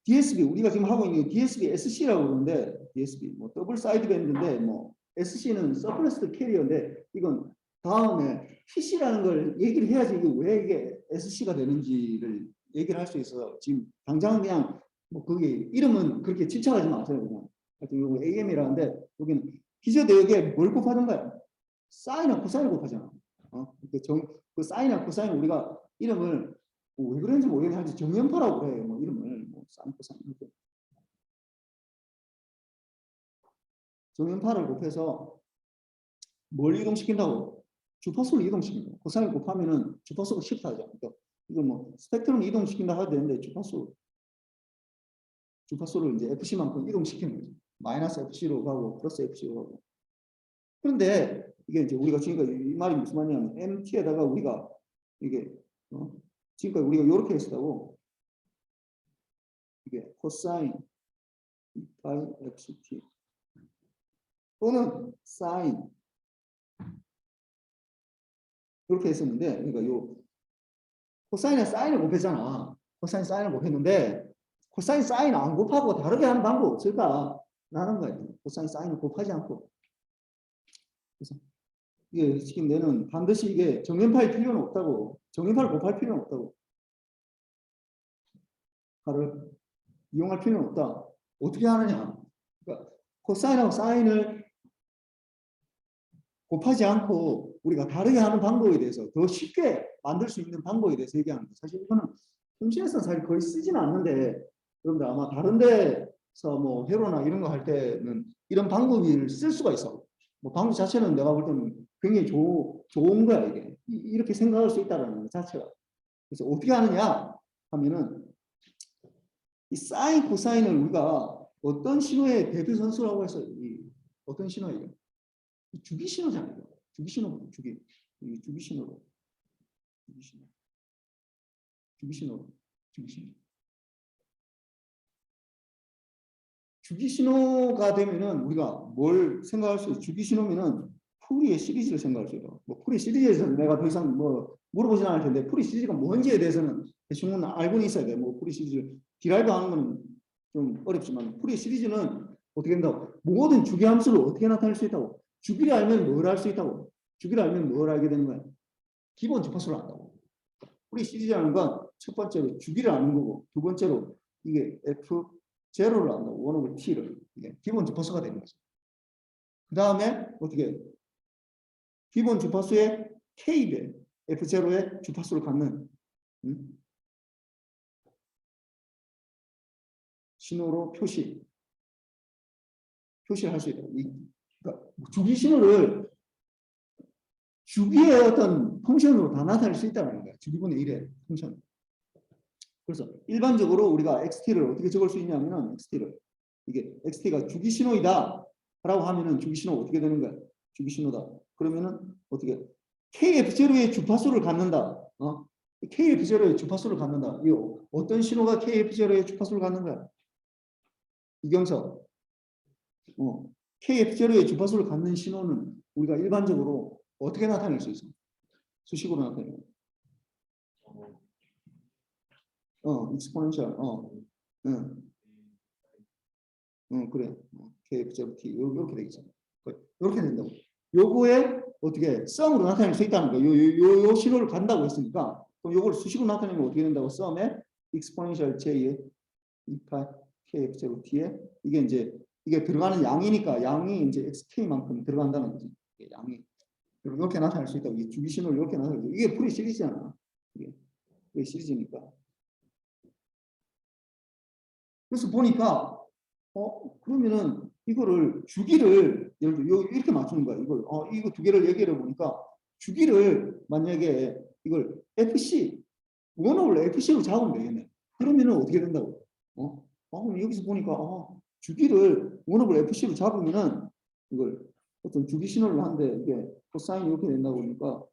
DSB 우리가 지금 하고 있는 DSB SC라고 그러는데 DSB 뭐 더블 사이드 밴드인데 뭐 SC는 서프레스드 캐리어인데 이건 다음에 PC라는 걸 얘기를 해야지 이게 왜 이게 SC가 되는지를 얘기를 할 수 있어서 지금 당장 그냥 뭐 거기 이름은 그렇게 집착하지 마세요 그냥 하여튼 이거 AM이라는데 여기는 기저 대역에 뭘 곱하는 거야? 사인하고 코사인을 곱하잖아. 그 사인하고 코사인 우리가 이름을 왜 그런지 모르겠는데 정연파라고 그래요. 뭐 이름을 뭐 사인 코사인 이렇게 정연파를 곱해서 뭘 이동시킨다고? 주파수를 이동시킨다. 코사인 곱하면은 주파수가 시프트하죠. 그러니까 이거 뭐 스펙트럼 이동시킨다 해야 되는데 주파수를 이제 FC만큼 이동시키는 거죠. 마이너스 FC로 가고 플러스 FC로 가고. 그런데 이게 이제 우리가 지금까지 이 말이 무슨 말이냐면 MT에다가 우리가 이게 지금까지 우리가 이렇게 했었다고 이게 코사인 바이 FCT 또는 사인 그렇게 했었는데 그러니까 요 코사인에 사인을 곱했잖아. 코사인 사인을 곱했는데 코사인 사인 안 곱하고 다르게 하는 방법 없을까? 라는 거예요. 코사인 사인을 곱하지 않고. 그래서 이게 지금 내는 반드시 이게 정연파일 필요는 없다고. 정연파를 곱할 필요는 없다고. 파를 이용할 필요는 없다. 어떻게 하느냐? 그러니까 코사인하고 사인을 곱하지 않고 우리가 다르게 하는 방법에 대해서 더 쉽게 만들 수 있는 방법에 대해서 얘기하는 거예요. 사실 이거는 통신에서 사실 거의 쓰지는 않는데 여러분들 아마 다른 데서 뭐 회로나 이런 거 할 때는 이런 방법을 쓸 수가 있어. 뭐 방법 자체는 내가 볼 때는 굉장히 좋은 거야 이게. 이렇게 생각할 수 있다는 것 자체가. 그래서 어떻게 하느냐 하면은 이 사인, 코사인을 우리가 어떤 신호의 대표 선수라고 해서 어떤 신호예요? 주기 신호잖아요. 주기 신호, 주기 신호로, 주기 신호, 주기 신호로, 주기 신호. 주기 신호가 되면은 우리가 뭘 생각할 수 있어요? 주기 신호면은 푸리의 시리즈를 생각할 수 있어요. 뭐 푸리 시리즈에서는 내가 더 이상 뭐 물어보진 않을 텐데 푸리 시리즈가 뭔지에 대해서는 대충은 알고는 있어야 돼. 뭐 푸리 시리즈 디라이브 하는 거는 좀 어렵지만 푸리 시리즈는 어떻게 된다고? 모든 주기 함수를 어떻게 나타낼 수 있다고? 주기를 알면 뭘 할 수 있다고? 주기를 알면 뭘 알게 되는 거야? 기본 주파수를 안다고. 푸리 시리즈라는 건 첫 번째로 주기를 아는 거고 두 번째로 이게 F0를 안다고. 원오브 T를. 이게 기본 주파수가 되는 거죠. 그 다음에 어떻게 기본 주파수의 K배 F0의 주파수를 갖는 신호로 표시를 할 수 있다. 그러니까 주기 신호를 주기의 어떤 펑션으로 다 나타낼 수 있다는 거야. 주기분의 1의 펑션. 그래서 일반적으로 우리가 XT를 어떻게 적을 수 있냐면은 XT를 이게 XT가 주기 신호이다 라고 하면은 주기 신호가 어떻게 되는 거야? 주기 신호다. 그러면은 어떻게 KF0의 주파수를 갖는다. KF0의 주파수를 갖는다. 이 어떤 신호가 KF0의 주파수를 갖는 거야? 이경석. KF0의 주파수를 갖는 신호는 우리가 일반적으로 어떻게 나타낼 수 있어? 수식으로 나타내요. exponential. 그래. KF0T. 이렇게 되겠죠. 이렇게 된다고. 요거에 어떻게 썸으로 나타낼 수 있다는 거예요. 요 신호를 간다고 했으니까 그럼 요걸 수식으로 나타내면 어떻게 된다고? 썸에 exponential J의 2파 KF0T에 이게 들어가는 양이니까 양이 이제 XK만큼 들어간다는 거지. 양이 이렇게 나타낼 수 있다고. 이 주기 신호를 이렇게 나타낼 수 있다. 이게 풀이 시리즈잖아. 이게 시리즈니까. 그래서 보니까 그러면은 이거를 주기를 예를 들어 이렇게 맞추는 거야. 이거 두 개를 얘기해 보니까 주기를 만약에 이걸 FC 원어를 FC로 잡으면 되겠네. 그러면은 어떻게 된다고? 그럼 여기서 보니까 주기를 원어를 FC로 잡으면은 이걸 어떤 주기 신호를 하는데 이게 코사인이 이렇게 된다고 보니까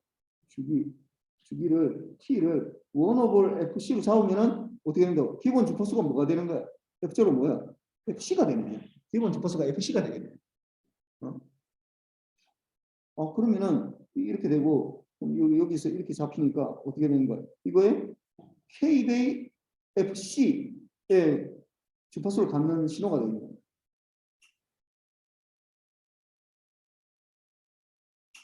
주기를 T를 원어블 FC로 잡으면은 어떻게 된다고? 기본 주파수가 뭐가 되는 거야? F0로 뭐야? FC가 되네. 기본 주파수가 FC가 되겠네. 그러면은 이렇게 되고 여기서 이렇게 잡히니까 어떻게 되는 거야? 이거에 K FC의 주파수를 갖는 신호가 되는 거야.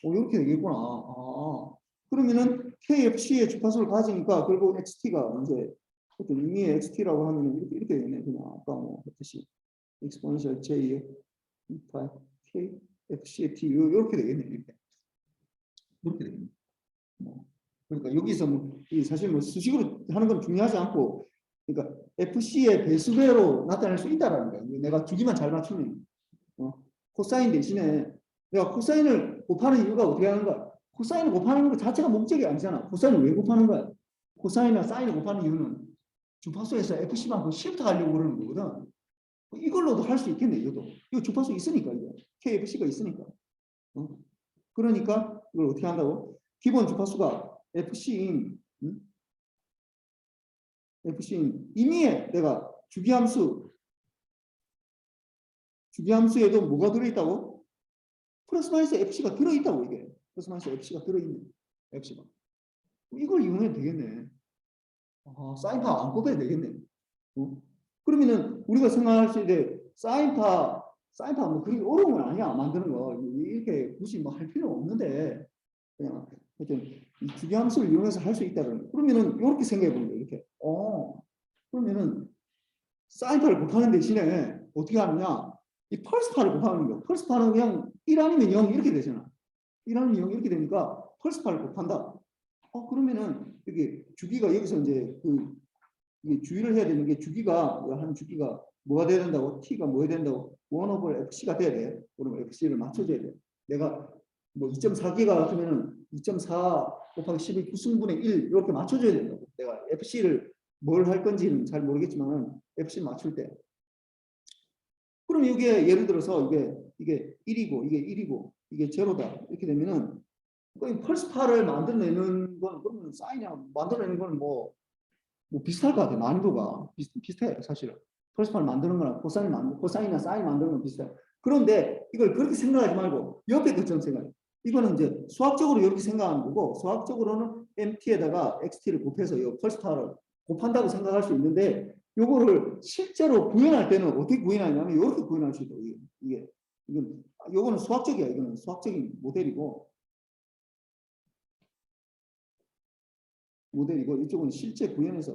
이렇게 되겠구나. 그러면은 KFC의 주파수를 가지니까 결국 XT가 이제 어떤 의미의 XT라고 하면 이렇게 되네. 그냥 아까 뭐 했듯이 exponential J의 2파 KFC의 T 이렇게 되겠네. 이렇게 되겠네. 그러니까 여기서 뭐 사실 뭐 수식으로 하는 건 중요하지 않고, 그러니까 FC의 배수배로 나타낼 수 있다라는 거야. 내가 주기만 잘 맞추면 코사인 대신에 내가 코사인을 곱하는 이유가 어떻게 하는 거야? 코사인을 곱하는 것 자체가 목적이 아니잖아. 코사인을 왜 곱하는 거야? 코사인이나 사인을 곱하는 이유는 주파수에서 FC만큼 시프트 가려고 그러는 거거든. 이걸로도 할 수 있겠네. 이거 주파수 있으니까 이게 KFC가 있으니까. 그러니까 이걸 어떻게 한다고? 기본 주파수가 FC인 임의에 내가 주기함수에도 뭐가 들어있다고? 플러스 마이너스 FC가 들어있다고. 이게 플러스 마이너스 FC가 들어있네. FC가 이걸 이용해도 되겠네. 사인파 안 꼽아야 되겠네. 그러면은 우리가 생각할 때 사인파 사인파 뭐 그렇게 어려운 건 아니야. 만드는 거. 이렇게 굳이 뭐 할 필요 없는데 그냥 하여튼 이 주기함수를 이용해서 할 수 있다는. 그러면은 이렇게 생각해 보는 거예요. 이렇게. 그러면은 사인파를 곱하는 대신에 어떻게 하느냐? 이 펄스파를 곱하는 거예요. 펄스파는 그냥 1 아니면 0 이렇게 되잖아. 1 아니면 0 이렇게 되니까 펄스파를 곱한다. 그러면은 이게 주기가 여기서 이제 이게 주의를 해야 되는 게 주기가 한 주기가 뭐가 돼야 된다고? t가 뭐가 돼야 된다고? 1 over fc가 돼야 돼. 그러면 fc를 맞춰줘야 돼. 내가 뭐 2.4기가 같으면은 2.4 곱하기 12 9승분의 1 이렇게 맞춰줘야 된다고. 내가 fc를 뭘 할 건지는 잘 모르겠지만은 fc 맞출 때. 그럼 이게 예를 들어서 이게 1이고 이게 1이고 이게 제로다 이렇게 되면은 펄스파를 만들어내는 건 그러면 사인이랑 만들어내는 건 뭐 비슷할 것 같아요. 난이도가 비슷해 사실은. 펄스파를 만드는 거랑 코사인이나 사인 만드는 건 비슷해. 그런데 이걸 그렇게 생각하지 말고 옆에 것처럼 생각해. 이거는 이제 수학적으로 이렇게 생각하는 거고 수학적으로는 MT에다가 XT를 곱해서 이 펄스파를 곱한다고 생각할 수 있는데 요거를 실제로 구현할 때는 어떻게 구현하냐면 이렇게 구현할 수 있다. 이거는 수학적이야. 이거는 수학적인 모델이고 이쪽은 실제 구현은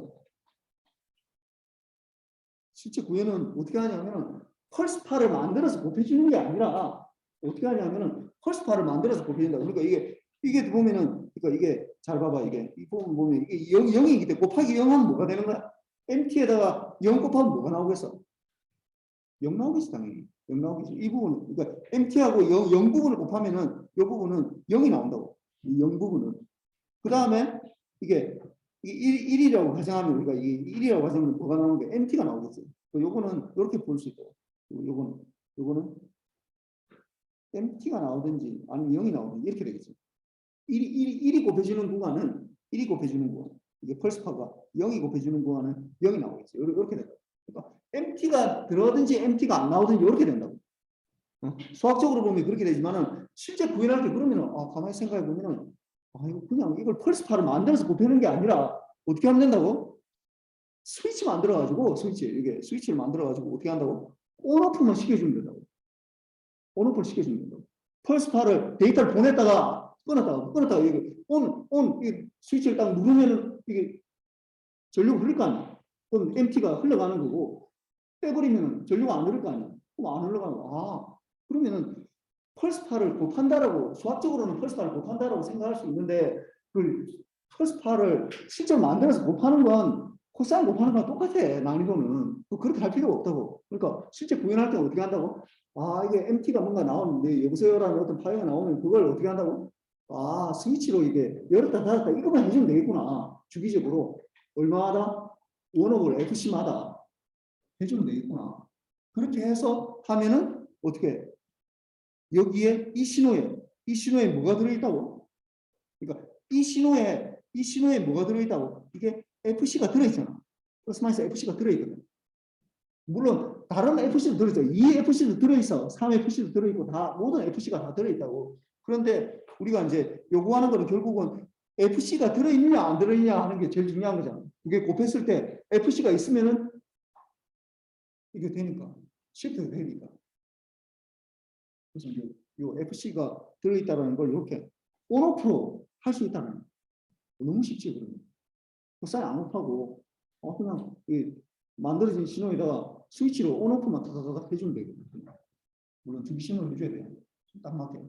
어떻게 하냐면 펄스파를 만들어서 곱해주는 게 아니라 어떻게 하냐면은 펄스파를 만들어서 곱해준다. 그러니까 이게 보면은 그러니까 이게 잘 봐봐 이 부분 보면 이게 0이기 때문에 곱하기 0 하면 뭐가 되는 거야? MT에다가 0 곱하면 뭐가 나오겠어? 0 나오겠지 당연히. 0 나오겠지. 이 부분 그러니까 MT하고 0 부분을 곱하면은 이 부분은 0이 나온다고. 이 0 부분은. 그 다음에 이게 1이라고 가정하면 우리가 이 1이라고 가정하면 뭐가 나오는 게 MT가 나오겠어요. 요거는 이렇게 볼 수 있고 요거는 MT가 나오든지 아니면 0이 나오든지 이렇게 되겠죠. 1이 곱해주는 구간은 1이 곱해주는 구간 이게 펄스파가 0이 곱해주는 구간은 0이 나오겠죠. 이렇게 된다. 그러니까 MT가 들어오든지 MT가 안 나오든지 이렇게 된다고. 수학적으로 보면 그렇게 되지만은 실제 구현할 때 그러면은 가만히 생각해 보면은 이거 그냥 이걸 펄스파를 만들어서 곱하는 게 아니라 어떻게 하면 된다고? 스위치 만들어가지고 스위치를 만들어가지고 어떻게 한다고? 온오프만 시켜주면 된다고. 온오프를 시켜주면 된다고. 펄스파를 데이터를 보냈다가 끊었다가 이게 이 스위치를 딱 누르면은 이게 전류가 흐를 거 아니야. 그럼 MT가 흘러가는 거고 빼버리면 전류가 안 흐를 거 아니야. 그럼 안 흘러가는 거야. 그러면은 펄스파를 곱한다라고 수학적으로는 펄스파를 곱한다라고 생각할 수 있는데 그 펄스파를 실제로 만들어서 곱하는 건 코사인 곱하는 거랑 똑같아. 난이도는 그렇게 할 필요가 없다고. 그러니까 실제 구현할 때 어떻게 한다고? 이게 MT가 뭔가 나오는데 여보세요라는 어떤 파이가 나오면 그걸 어떻게 한다고? 스위치로 이게 열었다 닫았다 이것만 해주면 되겠구나. 주기적으로 얼마마다 원오버 FC마다 해주면 되겠구나. 그렇게 해서 하면은 어떻게 여기에 이 신호에 뭐가 들어있다고? 그러니까 이 신호에 뭐가 들어있다고? 이게 FC가 들어있잖아. 플러스 마이너스 FC가 들어있거든. 물론 다른 FC도 들어있어. 2FC도 들어있어. 3FC도 들어있고 다 모든 FC가 다 들어있다고. 그런데 우리가 이제 요구하는 거는 결국은 FC가 들어있느냐 안 들어있느냐 하는 게 제일 중요한 거잖아. 이게 곱했을 때 FC가 있으면은 이게 되니까 시프트가 되니까. 그래서 요 FC가 들어있다는 걸 이렇게 온오프로 할 수 있다는 거예요. 너무 쉽지 그러면. 코사인 안 곱하고 그냥 이 만들어진 신호에다가 스위치로 온오프만 다다다닥 해주면 되거든요. 물론 주기 신호를 해줘야 돼요. 딱 맞게.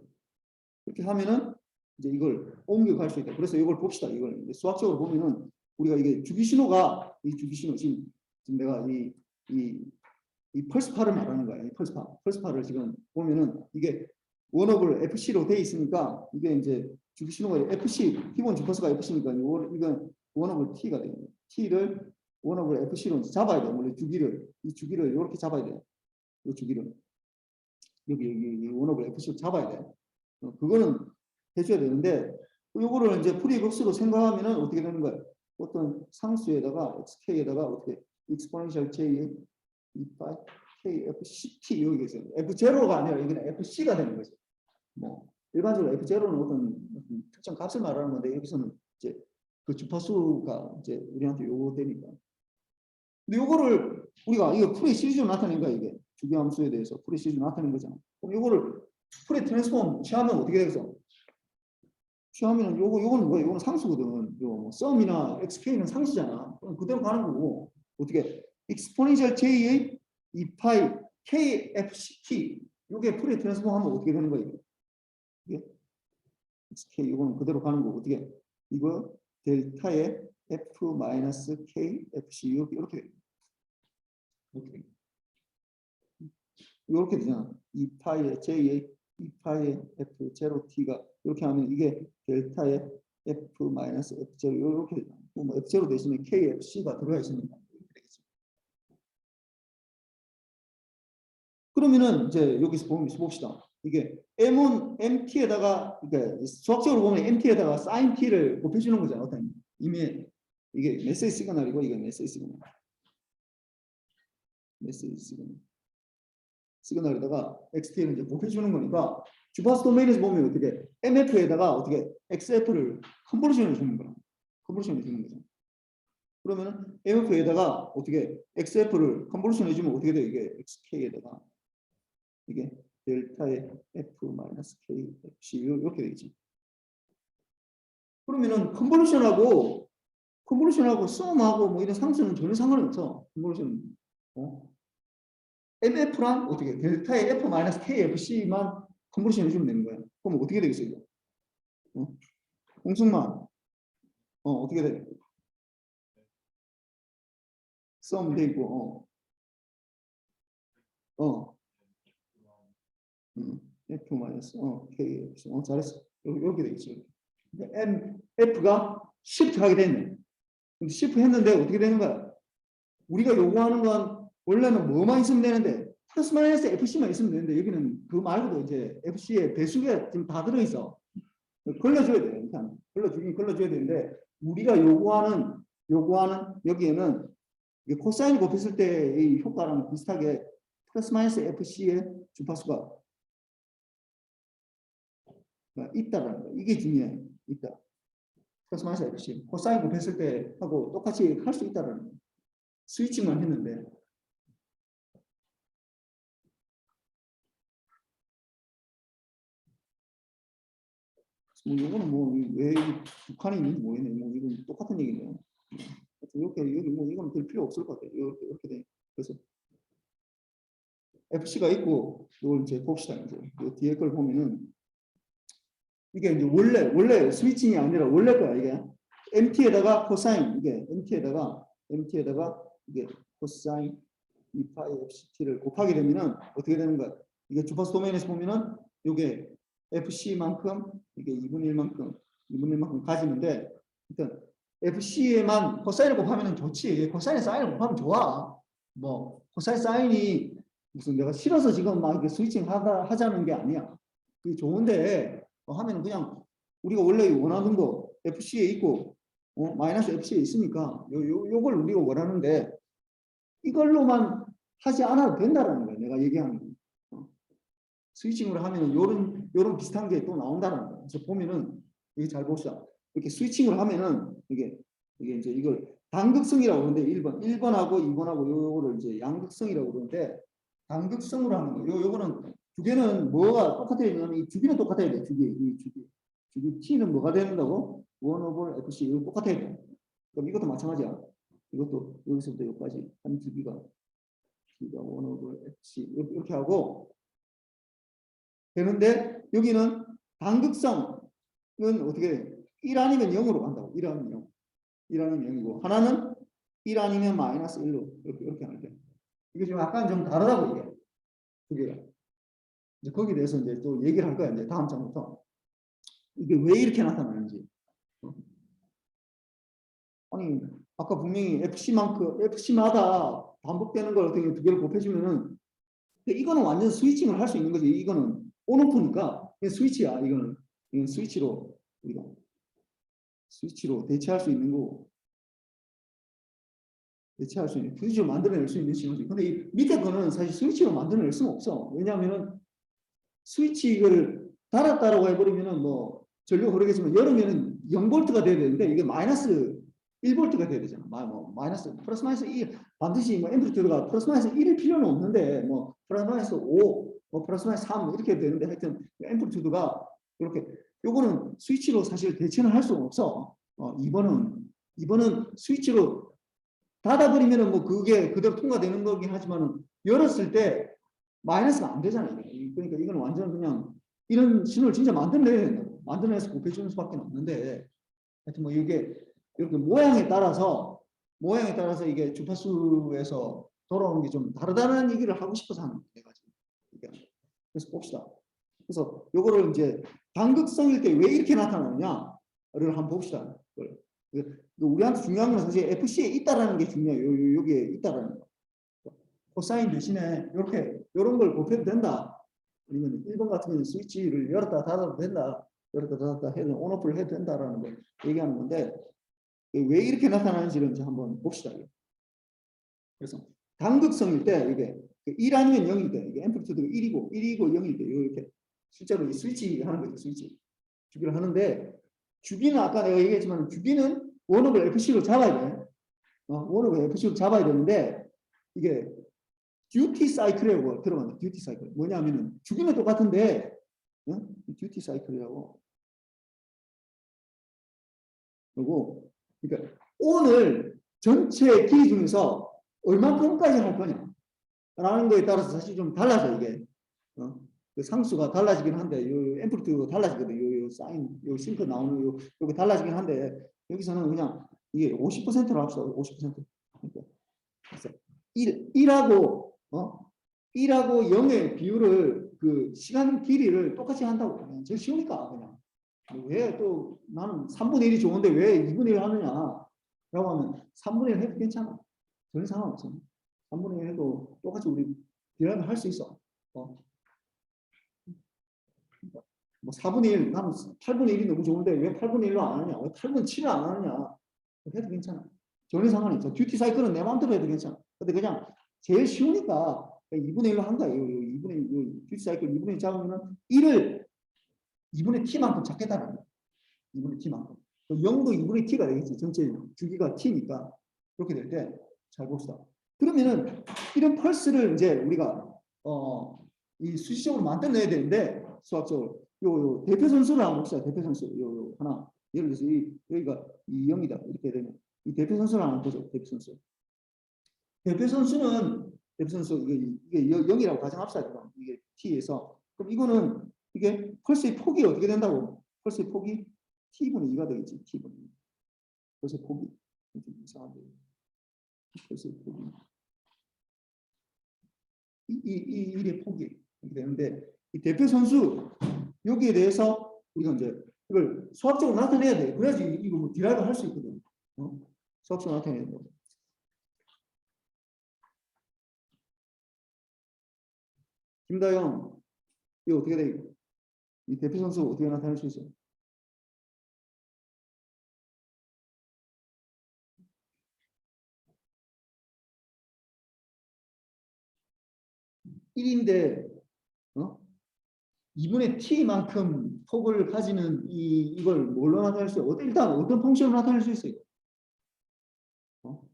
그렇게 하면은 이제 이걸 옮겨갈 수 있다. 그래서 이걸 봅시다. 이걸 수학적으로 보면은 우리가 이게 주기 신호가 이 주기 신호 지금 내가 이 펄스파를 말하는 거야. 이 펄스파를 지금 보면은 이게 원업을 FC로 돼 있으니까 이게 이제 주기 신호가 FC 기본 주파수가 FC니까 이건 원업을 T가 돼요. T를 원업을 FC로 잡아야 돼. 원래 이 주기를 이렇게 잡아야 돼. 이 주기를 여기 원업을 FC로 잡아야 돼. 그거는 해줘야 되는데 이거를 이제 프리급수로 생각하면은 어떻게 되는 거야? 어떤 상수에다가 xk에다가 어떻게 exponential j KFCT 여기 있어요. F0가 아니라 여기는 FC가 되는 거죠. 뭐 일반적으로 F0는 어떤 특정 값을 말하는 건데 여기서는 이제 그 주파수가 이제 우리한테 요거 되니까. 근데 요거를 우리가 이거 풀이 시리즈로 나타낸 거야 이게. 주기함수에 대해서 프리시즈 나타낸 거잖아. 그럼 이거를 프리 트랜스폼 취하면 어떻게 되겠어? 취하면 요거는 뭐야? 요거는 상수거든. 요 뭐 썸이나 xk는 상수잖아. 그럼 그대로 가는 거고 어떻게 exponential j의 2파이 kfct 요게 프리 트랜스폼 하면 어떻게 되는 거야? 이게 xk 이거는 그대로 가는 거고 어떻게 이거 델타의 f 마이너스 k fc 이렇게 이렇게 되잖아. 2파이의 j의 2파이의 f0t가 이렇게 하면 이게 델타의 f 마이너스 f0 이렇게 되잖아. 뭐 f0 대신에 kfc가 들어가 있으니까 이렇게 되겠죠. 그러면은 이제 여기서 봅시다. 이게 m은 mt에다가 그러니까 수학적으로 보면 mt에다가 sin t를 곱해주는 거잖아. 어떤 이미 이게 메시지 시그널이고 이게 메시지 시그널. 메시지 시그널. 시그널에다가 xt를 이제 곱해주는 거니까 주파수 도메인에서 보면 어떻게 mf에다가 어떻게 xf를 컨볼루션을 주는 거야. 컨볼루션을 주는 거죠. 그러면은 mf에다가 어떻게 xf를 컨볼루션 해주면 어떻게 돼? 이게 xk에다가 이게 델타의 f 마이너스 k fc 이렇게 되겠지. 그러면은 컨볼루션하고 썸하고 뭐 이런 상수는 전혀 상관이 없어. 컨볼루션 mf랑 어떻게 델타의 f 마이너스 kfc만 컨볼루션 해주면 되는 거야. 그럼 어떻게 되겠어 이거? 공승만 어떻게 돼? 썸 돼 있고 f 마이너스 kfc 잘했어. 이렇게 되겠지. 그러니까 f가 shift 하게 됐네. 근데 shift 했는데 어떻게 되는 거야? 우리가 요구하는 건 원래는 뭐만 있으면 되는데 플러스 마이너스 fc만 있으면 되는데 여기는 그거 말고도 이제 fc의 배수가 지금 다 들어있어. 걸러줘야 돼. 일단 걸러줘야 되는데 우리가 요구하는 여기에는 코사인 곱했을 때의 효과랑 비슷하게 플러스 마이너스 fc의 주파수가 있다라는 거. 이게 중요해. 있다. 플러스 마이너스 fc 코사인 곱했을 때 하고 똑같이 할 수 있다라는 거. 스위칭만 했는데 뭐 이거는 뭐 왜 북한이 있는지 모르겠네. 뭐 이건 똑같은 얘기네요. 이렇게 여기 뭐 이거는 별 필요 없을 것 같아요. 이렇게 돼. 그래서 FC가 있고 이걸 이제 봅시다. 이제 이 뒤에 걸 보면은 이게 이제 원래 스위칭이 아니라 원래 거야 이게 MT에다가 코사인 이게 MT에다가 이게 코사인 2파이 FCT를 곱하게 되면은 어떻게 되는 거야? 이게 주파수 도메인에서 보면은 이게 FC만큼 이게 2분의 1만큼 가지는데 일단 FC에만 코사인을 곱하면 좋지. 코사인에 사인을 곱하면 좋아. 뭐 코사인 사인이 무슨 내가 싫어서 지금 막 이렇게 스위칭 하자는 게 아니야. 그게 좋은데 하면 그냥 우리가 원래 원하는 거 FC에 있고 마이너스 FC에 있으니까 요걸 우리가 원하는데 이걸로만 하지 않아도 된다라는 거야. 내가 얘기하는 거. 스위칭으로 하면 요런 비슷한 게 또 나온다는 거야. 그래서 보면은 이게 잘 봅시다. 이렇게 스위칭을 하면은 이게 이제 이걸 단극성이라고 그러는데 1번하고 2번하고 요거를 이제 양극성이라고 그러는데 단극성으로 하는 거. 요거는 주계는 뭐가 똑같아야 되냐면 이 주기는 똑같아야 돼. 주기 t는 뭐가 된다고? 1/fc 이거 똑같아야 돼. 그럼 이것도 마찬가지야. 이것도 여기서부터 여기까지 한 주기가 1/fc 이렇게 하고 되는데 여기는 단극성은 어떻게 1 아니면 0으로 간다고. 1 아니면 0. 1 아니면 0이고 하나는 1 아니면 마이너스 1로 이렇게 하는데 이게 지금 약간 좀 다르다고 이게 두 개가. 이제 거기에 대해서 이제 또 얘기를 할 거야. 이제 다음 장부터 이게 왜 이렇게 나타나는지. 아니 아까 분명히 FC마다 반복되는 걸 어떻게 두 개를 곱해주면은 이거는 완전 스위칭을 할 수 있는 거지. 이거는 온오프니까 스위치야. 이건 스위치로 우리가 스위치로 대체할 수 있는 거고 대체할 수 있는 스위치로 만들어낼 수 있는 신호지. 근데 이 밑에 거는 사실 스위치로 만들어낼 수는 없어. 왜냐하면은 스위치 이걸 달았다라고 해버리면은 뭐 전류가 흐르겠지만 열으면은 0볼트가 돼야 되는데 이게 마이너스 1볼트가 돼야 되잖아. 마이너스 플러스 마이너스 반드시 뭐 앰플리튜드가 플러스 마이너스 1일 필요는 없는데 뭐 플러스 마이너스 5, 뭐 플러스 마이너스 3 이렇게 되는데 하여튼 앰플리튜드가 이렇게 요거는 스위치로 사실 대체는 할 수가 없어. 2번은 스위치로 닫아버리면은 뭐 그게 그대로 통과되는 거긴 하지만은 열었을 때 마이너스가 안 되잖아요. 그러니까 이건 완전 그냥 이런 신호를 진짜 만들어내서 곱해주는 수밖에 없는데 하여튼 뭐 이게 이렇게 모양에 따라서 이게 주파수에서 돌아오는 게 좀 다르다는 얘기를 하고 싶어서 하는 거예요. 그래서 봅시다. 그래서 요거를 이제 단극성일 때 왜 이렇게 나타나느냐를 한번 봅시다. 우리한테 중요한 건 사실 FC에 있다라는 게 중요해요. 여기에 있다라는 거. 코사인 대신에 이렇게 이런 걸 곱해도 된다. 아니면 1번 같은 경우는 스위치를 열었다 닫아도 된다. 열었다 닫았다 해도 온오프를 해도 된다라는 걸 얘기하는 건데 왜 이렇게 나타나는지를 이제 한번 봅시다. 그래서 단극성일 때 이게 1 아니면 0일 때 이게 앰플리튜드가 1이고 0일 때 이렇게 실제로 이 스위치 하는 거죠. 스위치 주기를 하는데 주기는 아까 내가 얘기했지만 주기는 원업을 FC로 잡아야 돼. 원업을 FC로 잡아야 되는데 이게 듀티 사이클이라고 들어간다. 듀티 사이클 뭐냐면은 주기는 똑같은데 듀티 사이클이라고 그리고 그러니까 오늘 전체 길이 중에서 얼마큼까지 할 거냐 라는 거에 따라서 사실 좀 달라져 이게 그 상수가 달라지긴 한데 요 앰플리튜드가 달라지거든. 요 사인 요 싱크 나오는 요게 달라지긴 한데 여기서는 그냥 이게 50%로 합시다. 50%. 그래서 1하고 1하고 0의 비율을 그 시간 길이를 똑같이 한다고 그냥 제일 쉬우니까 그냥 왜 또 나는 3분의 1이 좋은데 왜 2분의 1 하느냐 라고 하면 3분의 1 해도 괜찮아. 전혀 상관없어. 3분의 1 해도 똑같이 우리 디라이브 할 수 있어. 뭐 4분의 1, 나는 8분의 1이 너무 좋은데 왜 8분의 1로 안 하느냐? 왜 8분의 7을 안 하느냐? 해도 괜찮아. 전혀 상관이 없어. 듀티 사이클은 내 마음대로 해도 괜찮아. 근데 그냥 제일 쉬우니까 2분의 1로 한다. 2분의 듀티 사이클 2분의 1 잡으면 1을 2분의 t만큼 잡겠다는 거야. 2분의 t만큼. 0도 2분의 t가 되겠지. 전체 주기가 t니까. 그렇게 될 때 잘 봅시다. 그러면은 이런 펄스를 이제 우리가 이 수식적으로 만들어내야 되는데 수학적으로 요 대표 선수를 한번 봅시다. 대표 선수 요 하나 예를 들어서 여기가 이 0이다 이렇게 되면 이 대표 선수를 한번 보죠. 대표 선수. 대표 선수는 이게 0이라고 가정합시다. 이게 t에서 그럼 이거는 이게 펄스의 폭이 어떻게 된다고? 펄스의 폭이 t분의 2가 되겠지. t분의 2. 펄스의 폭이 이상한데 펄스의 폭이 이 일의 폭이 이렇게 되는데 이 대표 선수 여기에 대해서 우리가 이제 이걸 수학적으로 나타내야 돼. 그래야지 이거 뭐 디라이브 할 수 있거든. 수학적으로 나타내야 돼. 김다영 이거 어떻게 돼? 이 대표 선수 어떻게 나타낼 수 있어? (1인데) 2분의 t만큼 폭을 가지는 이걸 뭘로 나타낼 수 있어요? 일단 어떤 펑션으로 나타낼 수 있어요?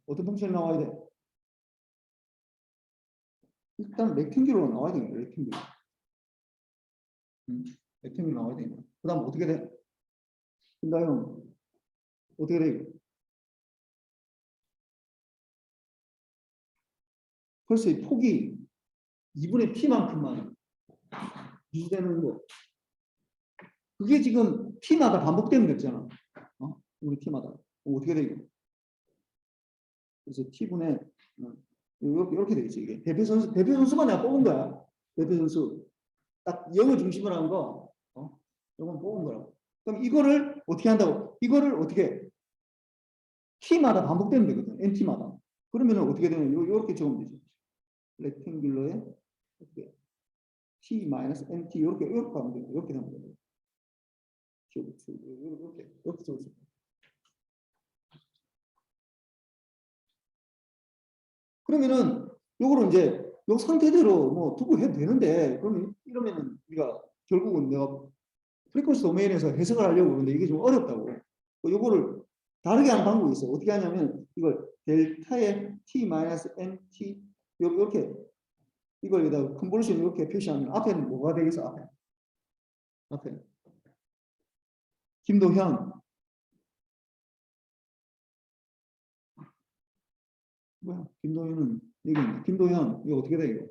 어떤 펑션이 나와야 돼? 일단 렉탱귤로 나와야 되겠네. 렉탱귤. 렉탱귤 나와야 되겠네. 그 다음 어떻게 돼? 김다영 어떻게 돼? 벌써 이 폭이 2분의 t만큼만 유지되는 거. 그게 지금 t마다 반복되는 거 있잖아. 우리 t마다. 어떻게 돼 이거? 그래서 t분의 이렇게 되겠지 이게. 대표 선수만 내가 뽑은 거야. 대표 선수 딱 0을 중심으로 한 거. 이건 뽑은 거라고. 그럼 이거를 어떻게 한다고? 이거를 어떻게 t마다 반복되는 거거든. nt마다. 그러면 어떻게 되냐? 이렇게 적으면 되죠. 렉탱귤러에 t-nt 이렇게 가면 돼요. 이렇게 되면 돼요. 이렇게 적을 수 있어요. 그러면은 요거를 이제 요 상태대로 뭐 두고 해도 되는데 그러면 이러면은 우리가 결국은 내가 프리퀀시 도메인에서 해석을 하려고 그러는데 이게 좀 어렵다고. 요거를 다르게 하는 방법이 있어요. 어떻게 하냐면 이걸 델타의 t-nt 이렇게 이걸 여기다 컨볼루션 이렇게 표시하면 앞에는 뭐가 되겠어? 앞에 김도현 뭐야? 김도현은 여기 있네. 김도현 이거 어떻게 돼 이거?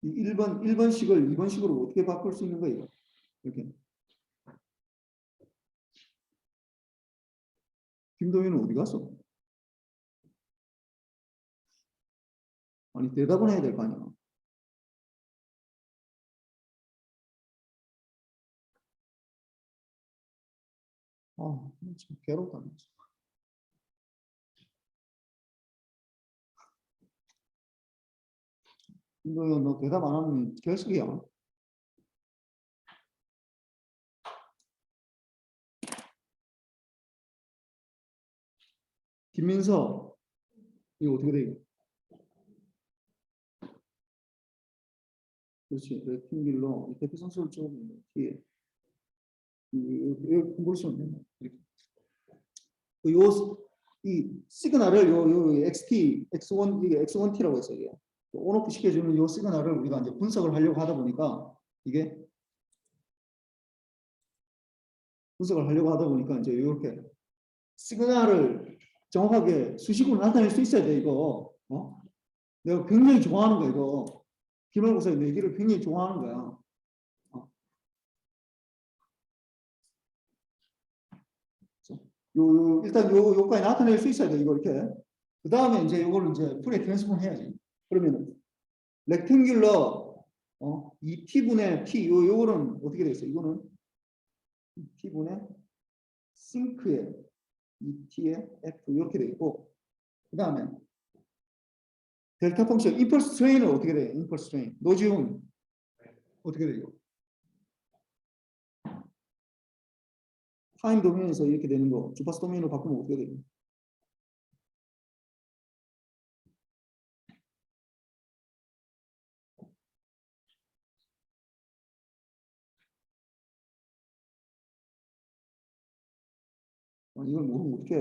이 1번식을 2번식으로 어떻게 바꿀 수 있는 거예요? 이렇게 김도현은 어디 갔어? 아니 대답은 해야 될 거 아니야. 아, 참 괴롭다. 김도현 너 대답 안 하면 결석이야. 김민서 이거 어떻게 돼 이거? 그렇지. 레팅빌러 대표 선수를 찍으면 뒤에 이거 공부를 수 없네. 이렇게. 이 시그널을 요 XT, X1, 이게 X1T라고 했어요. 이게. 온오프 시켜주는 요 시그널을 우리가 이제 분석을 하려고 하다 보니까 이게 분석을 하려고 하다 보니까 이제 이렇게 시그널을 정확하게 수식으로 나타낼 수 있어야 돼 이거. 내가 굉장히 좋아하는 거야 이거. 기말고사의 내기를 굉장히 좋아하는 거야. 일단 요까지 나타낼 수 있어야 돼 이거 이렇게. 그 다음에 이제 이걸 이제 풀에 트랜스폼 해야지. 그러면 렉탱귤러 이 t분의 t 요거는 어떻게 되겠어요? 이거는 t분의 싱크의 이 t의 f 이렇게 돼 있고 그 다음에 델타 펑션 임펄스 트레인은 어떻게 돼요? 임펄스 트레인 노지훈 어떻게 돼요? 타임 도메인에서 이렇게 되는 거 주파수 도메인으로 바꾸면 어떻게 돼요? 이걸 모르면 어떻게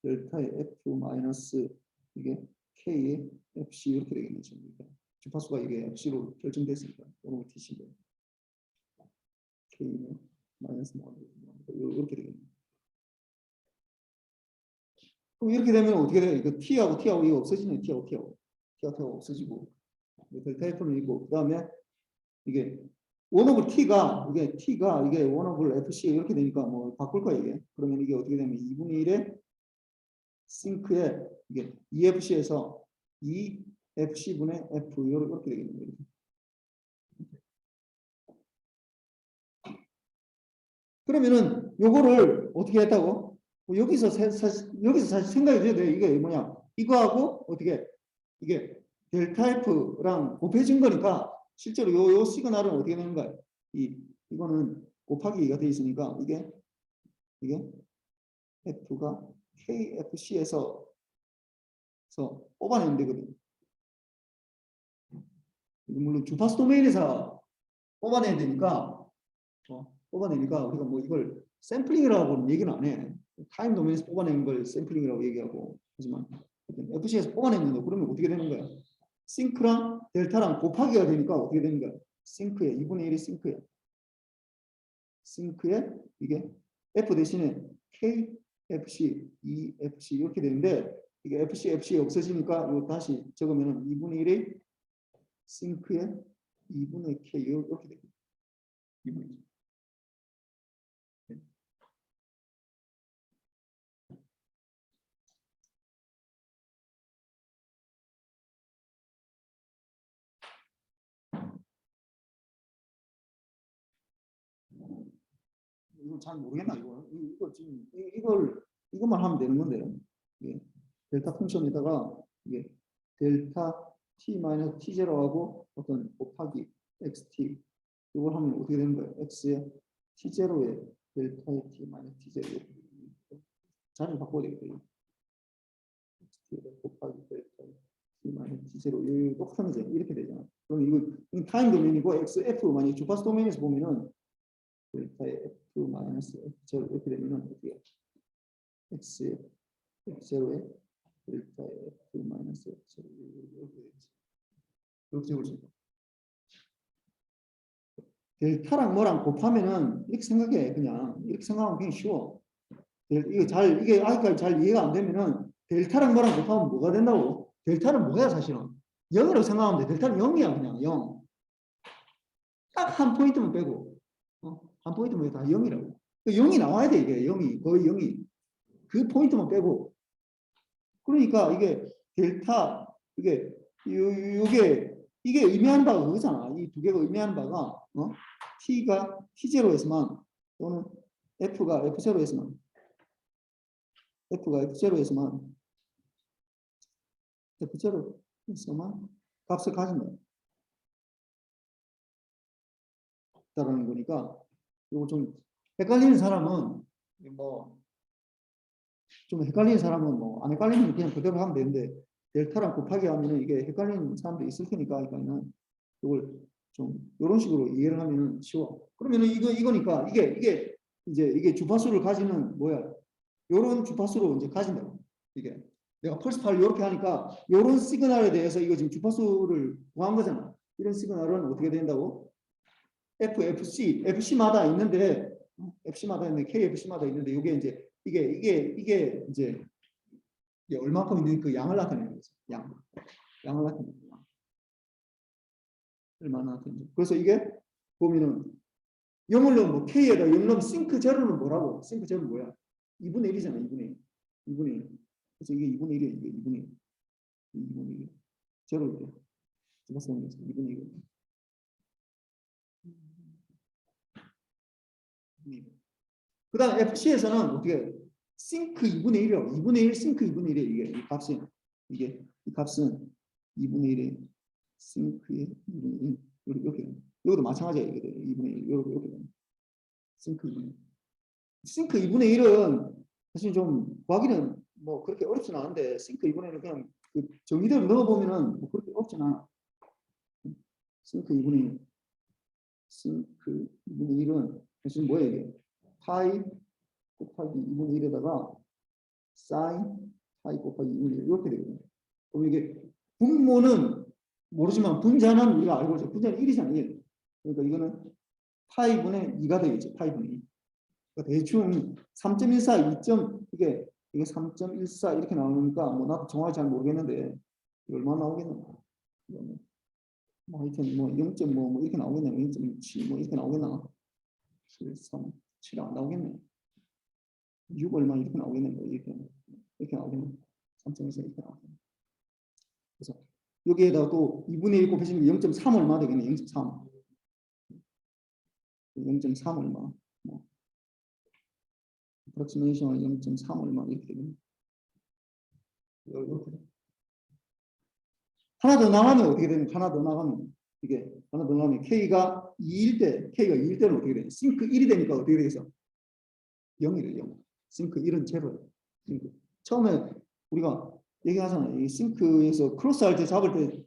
델타의 f 마이너스 이게 k의 fc 이렇게 되겠네 지금 주파수가 이게 fc로 결정됐으니까 오늘 tc인데 k는 마이너스 이렇게 되겠네. 그럼 이렇게 되면 어떻게 돼요? 이거 t하고 t하고 이거 없어지네. t하고 없어지고 델타 f는 있고 그 다음에 이게 원오블 t가 이게 원오블 fc 이렇게 되니까 뭐 바꿀 거야 이게. 그러면 이게 어떻게 되면 2분의 1의 싱크에 이게 EFC에서 EFC분의 F 이렇게 되겠는 거예요. 그러면은 요거를 어떻게 했다고? 여기서 사실 생각이 돼야 돼. 이게 뭐냐? 이거하고 어떻게 이게 델타 F랑 곱해진 거니까 실제로 요 시그널은 어떻게 되는 거야? 이거는 곱하기 2가 돼 있으니까 이게 F가 KFC에서 뽑아내면 되거든. 물론 주파수 도메인에서 뽑아내야 되니까 뽑아내니까 우리가 뭐 이걸 샘플링이라고 얘기는 안 해. 타임 도메인에서 뽑아내는 걸 샘플링이라고 얘기하고 하지만 FC에서 뽑아내는 거 그러면 어떻게 되는 거야? 싱크랑 델타랑 곱하기가 되니까 어떻게 되는 거야? 싱크에 2분의 1이 싱크에 이게 F 대신에 KFC, EFC 이렇게 되는데 이게 FC 없어지니까 이거 다시 적으면 2분의 1이 싱크에 2분의 K 이렇게 됩니다. 2분의 1. 이거 잘 모르겠나 이거 지금 이것만 하면 되는 건데요. 예. 델타 펑션에다가 이게 델타 t 마이너스 t 제로하고 어떤 곱하기 xt 이걸 하면 어떻게 되는 거예요? x의 t 제로에 델타의 t 마이너스 t 제로 자리를 바꿔야 되겠다. 곱하기 델타의 t 마이너스 t 제로 이 똑같은 거죠. 이렇게 되잖아. 그럼 이거 타임 도메인이고 x f 만약 주파수 도메인에서 보면은 델타의 F 마이너스 F0 이렇게 되면은 어떻게 X F0에 델타의 F 마이너스 F0 이렇게 적을 수 있다. 델타랑 뭐랑 곱하면은 이렇게 생각해. 그냥 이렇게 생각하면 그냥 쉬워. 이게 아직까지 잘 이해가 안 되면은 델타랑 뭐랑 곱하면 뭐가 된다고? 델타는 뭐야 사실은? 0이라고 생각하면 돼. 델타는 0이야 그냥 0. 딱 한 포인트만 빼고 한 포인트만 다 0이라고. 0이 나와야 돼 이게 0이 거의 0이 그 포인트만 빼고. 그러니까 이게 델타 이게 이게 의미하는 바가 그거잖아. 이 두 개가 의미하는 바가 t가 t0에서만 또는 f가 f0에서만 F0에서만 값을 가진다. 라는 거니까 이거 좀 헷갈리는 사람은 안 헷갈리면 그냥 그대로 하면 되는데 델타랑 곱하기 하면은 이게 헷갈리는 사람도 있을 테니까 이걸 좀 이런 식으로 이해를 하면은 쉬워. 그러면은 이거니까 이게 주파수를 가지는 요런 주파수로 이제 가진다고. 이게 내가 펄스파를 이렇게 하니까 요런 시그널에 대해서 이거 지금 주파수를 구한 거잖아. 이런 시그널은 어떻게 된다고? FC마다 있는데 KFC마다 있는데 이게 이제 이게 이제 얼마큼 있는 그 양을 나타내는 거죠. 양을 나타내는 거죠. 얼마나 나타내는 거죠. 그래서 이게 보면은 0을 넣으면 K에다 0 넣으면 싱크 제로는 뭐라고? 싱크 제로는 뭐야? 2분의 1이잖아. 2분의 1. 그래서 이게 2분의 1이에요. 이게 2분의 1. 제로를 돼. 제가 쓰는 거죠. 2분의 1. 그 다음 FC에서는 어떻게 싱크 2분의 1이라고 2분의 1 싱크 2분의 1이에요. 이게 이 값은 2분의 1의 싱크의 2분의 1 이렇게 여기도 마찬가지야. 이게 2분의 1 이렇게 싱크 2분의 1은 사실 좀 구하기는 뭐 그렇게 어렵진 않은데 싱크 2분의 1은 그냥 그 정의대로 넣어보면은 뭐 그렇게 어렵진 않아. 싱크 2분의 1은 사실 뭐야 이게 파이 곱하기 2분의 1에다가 사인 파이 곱하기 2분의 1 이렇게 되거든요. 그럼 이게 분모는 모르지만 분자는 우리가 알고 있죠. 분자는 1이잖아요. 1. 그러니까 이거는 파이분의 2가 되겠죠. 파이분의 2. 그러니까 대충 3.14, 2점 이게 3.14 이렇게 나오니까 뭐 나도 정확히 잘 모르겠는데 얼마 나오겠나? 뭐 하여튼 뭐 0. 뭐 이렇게 나오겠나? 0.7 뭐 이렇게 나오겠나? 7, 3, 7 안 나오겠네. 6 얼마 이렇게 나오겠네. 이렇게 나오겠네. 3.14 이렇게 나오겠네. 그래서 여기에다 또 2분의 1 곱해주면 0.3 얼마 되겠네. 0.3 얼마. approximation 0.3 얼마 이렇게 되겠네. 하나 더 나가면 어떻게 되냐? 하나 더 나가면 K가 2일 때는 어떻게 되냐? 싱크 1이 되니까 어떻게 되겠어? 0이래 0. 싱크 1은 제로야. 처음에 우리가 얘기하잖아요. 이 싱크에서 크로스할 때 어떻게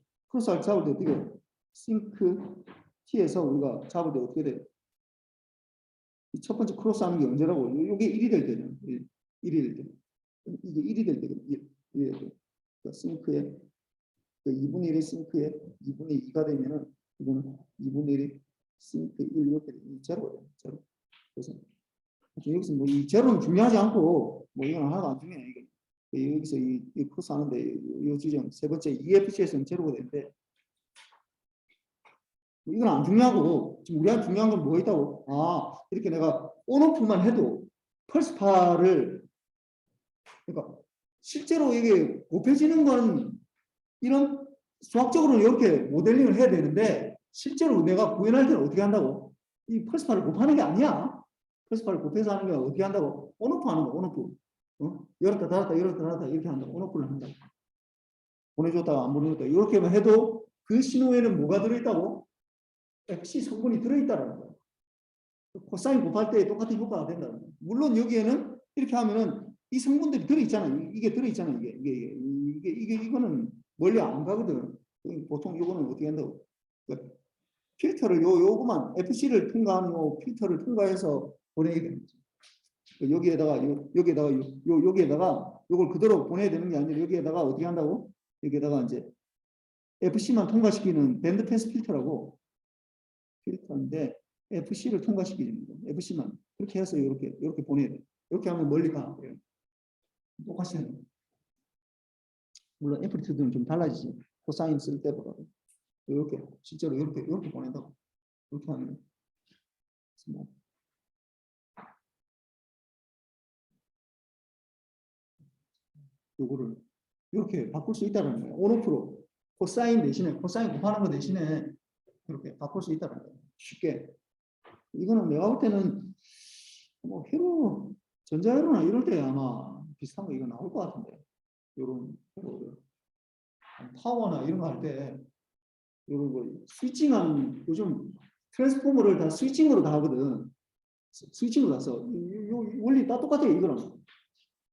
싱크 T에서 우리가 잡을 때 어떻게 돼? 첫 번째 크로스하는 게 언제라고? 이게 1이 될 때는 1이 될 때. 이게 1이 될 때는 1이 될 때. 그러니까 싱크에 2분의 1의 싱크에 2분의 2가 되면은 이거는 2분의 1의 싱크 1 이렇게 제로예요. 제로. 그래서 여기서 뭐 이 제로는 중요하지 않고 뭐 이건 하나도 안 중요해. 이게 여기서 이 크로스 하는데 이 지점 세 번째 EFC에서는 제로가 되는데 뭐 이건 안 중요하고 지금 우리한테 중요한 건 뭐가 있다고? 이렇게 내가 온오프만 해도 펄스파를 그러니까 실제로 이게 곱해지는 건 이런 수학적으로는 이렇게 모델링을 해야 되는데 실제로 내가 구현할 때는 어떻게 한다고? 이 펄스파를 곱하는 게 아니야. 펄스파를 곱해서 하는 게 어떻게 한다고? 온오프 하는 거, 온오프. 열었다 닫았다 이렇게 한다. 온오프를 한다. 보내줬다가 안 보내줬다 이렇게만 해도 그 신호에는 뭐가 들어있다고? FC 성분이 들어있다라는 거야. 코사인 곱할 때 똑같은 효과가 된다는 거야. 물론 여기에는 이렇게 하면은 이 성분들이 들어있잖아. 이게 들어있잖아. 이거는 멀리 안 가거든. 보통 이거는 어떻게 한다고? 필터를 요거만 FC를 통과하는 요 필터를 통과해서 보내야 되는 거죠. 여기에다가 여기에다가 요걸 그대로 보내야 되는 게 아니라 여기에다가 어떻게 한다고? 여기에다가 이제 FC만 통과시키는 밴드 패스 필터라고 필터인데 FC를 통과시키는 거. FC만 그렇게 해서 이렇게 보내야 돼. 이렇게 하면 멀리 가. 똑같이 해요. 물론 애플리튜드는 좀 달라지지. 코사인 쓸 때보다 이렇게 실제로 이렇게 보낸다고. 이렇게 하면 뭐 요거를 이렇게 바꿀 수 있다는 거예요. 온오프로 코사인 대신에 코사인 곱하는 거 대신에 이렇게 바꿀 수 있다는 거예요. 쉽게. 이거는 내가 볼 때는 뭐 회로 전자회로나 이럴 때 아마 비슷한 거 이거 나올 것 같은데. 요런 회로들 파워나 이런 거 할 때 요런 거 스위칭한 요즘 트랜스포머를 다 스위칭으로 다 하거든. 스위칭으로 해서 요 원리 다 똑같아요. 이거랑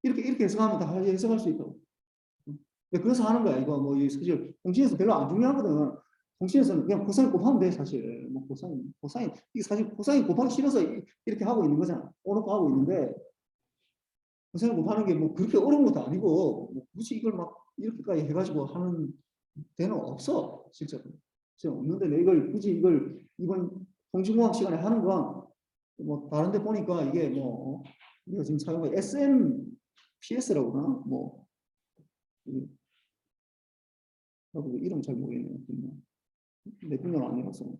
이렇게 해석하면 다 해석할 수 있다고. 그래서 하는 거야. 이거 뭐 사실 공식에서 별로 안 중요하거든. 공식에서는 그냥 코사인 곱하면 돼 사실. 뭐 코사인 이게 사실 코사인 곱하기 싫어서 이렇게 하고 있는 거잖아. 오놓고 하고 있는데 코사인 곱하는 게 뭐 그렇게 어려운 것도 아니고 뭐 굳이 이걸 막 이렇게까지 해가지고 하는 데는 없어 실제로. 없는데 내 이걸 굳이 이번 통신공학 시간에 하는 건 뭐 다른데 보니까 이게 뭐 이거 지금 사용한 SMPS라고 그러나 뭐 나도 이름 잘 모르겠네요. 내 분야가 아니라서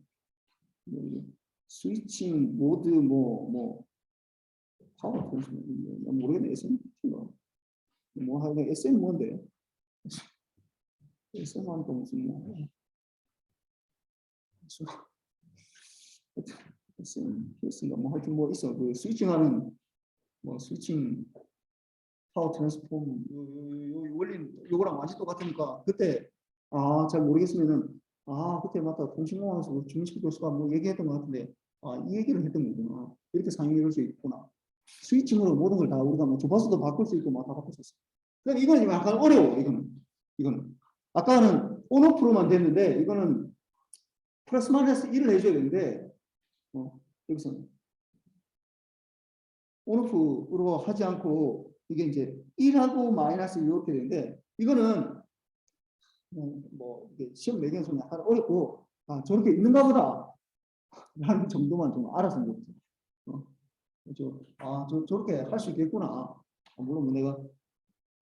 스위칭 모드 뭐 파워 트랜스퍼 모르겠네. SMP가 뭐 하여간 SM 뭔데 SM 하는 거 무슨 뭐 SMPS인가 뭐 하여튼 뭐 있어. 그 스위칭하는 뭐 스위칭 파워 트랜스포머 원리 요거랑 완전 똑같으니까 그때 잘 모르겠으면은 그때 맞다 통신공학에서 김민식 교수가 뭐 얘기했던 것 같은데 이 얘기를 했던 거구나. 이렇게 상용할 수 있구나. 스위칭으로 모든 걸 다 우리가 뭐 주파수도 바꿀 수 있고 막 다 바꿀 수 있어. 그럼 이거는 약간 어려워. 이거는 아까는 온오프로만 됐는데 이거는 플러스 마이너스 1을 해줘야 되는데 여기서는 온오프로 하지 않고 이게 이제 1하고 마이너스 이렇게 되는데 이거는 뭐 이게 시험 매겨서 약간 어렵고 저렇게 있는가 보다 라는 정도만 좀 알았으면 좋겠어. 저렇게 할 수 있겠구나. 물론 뭐 내가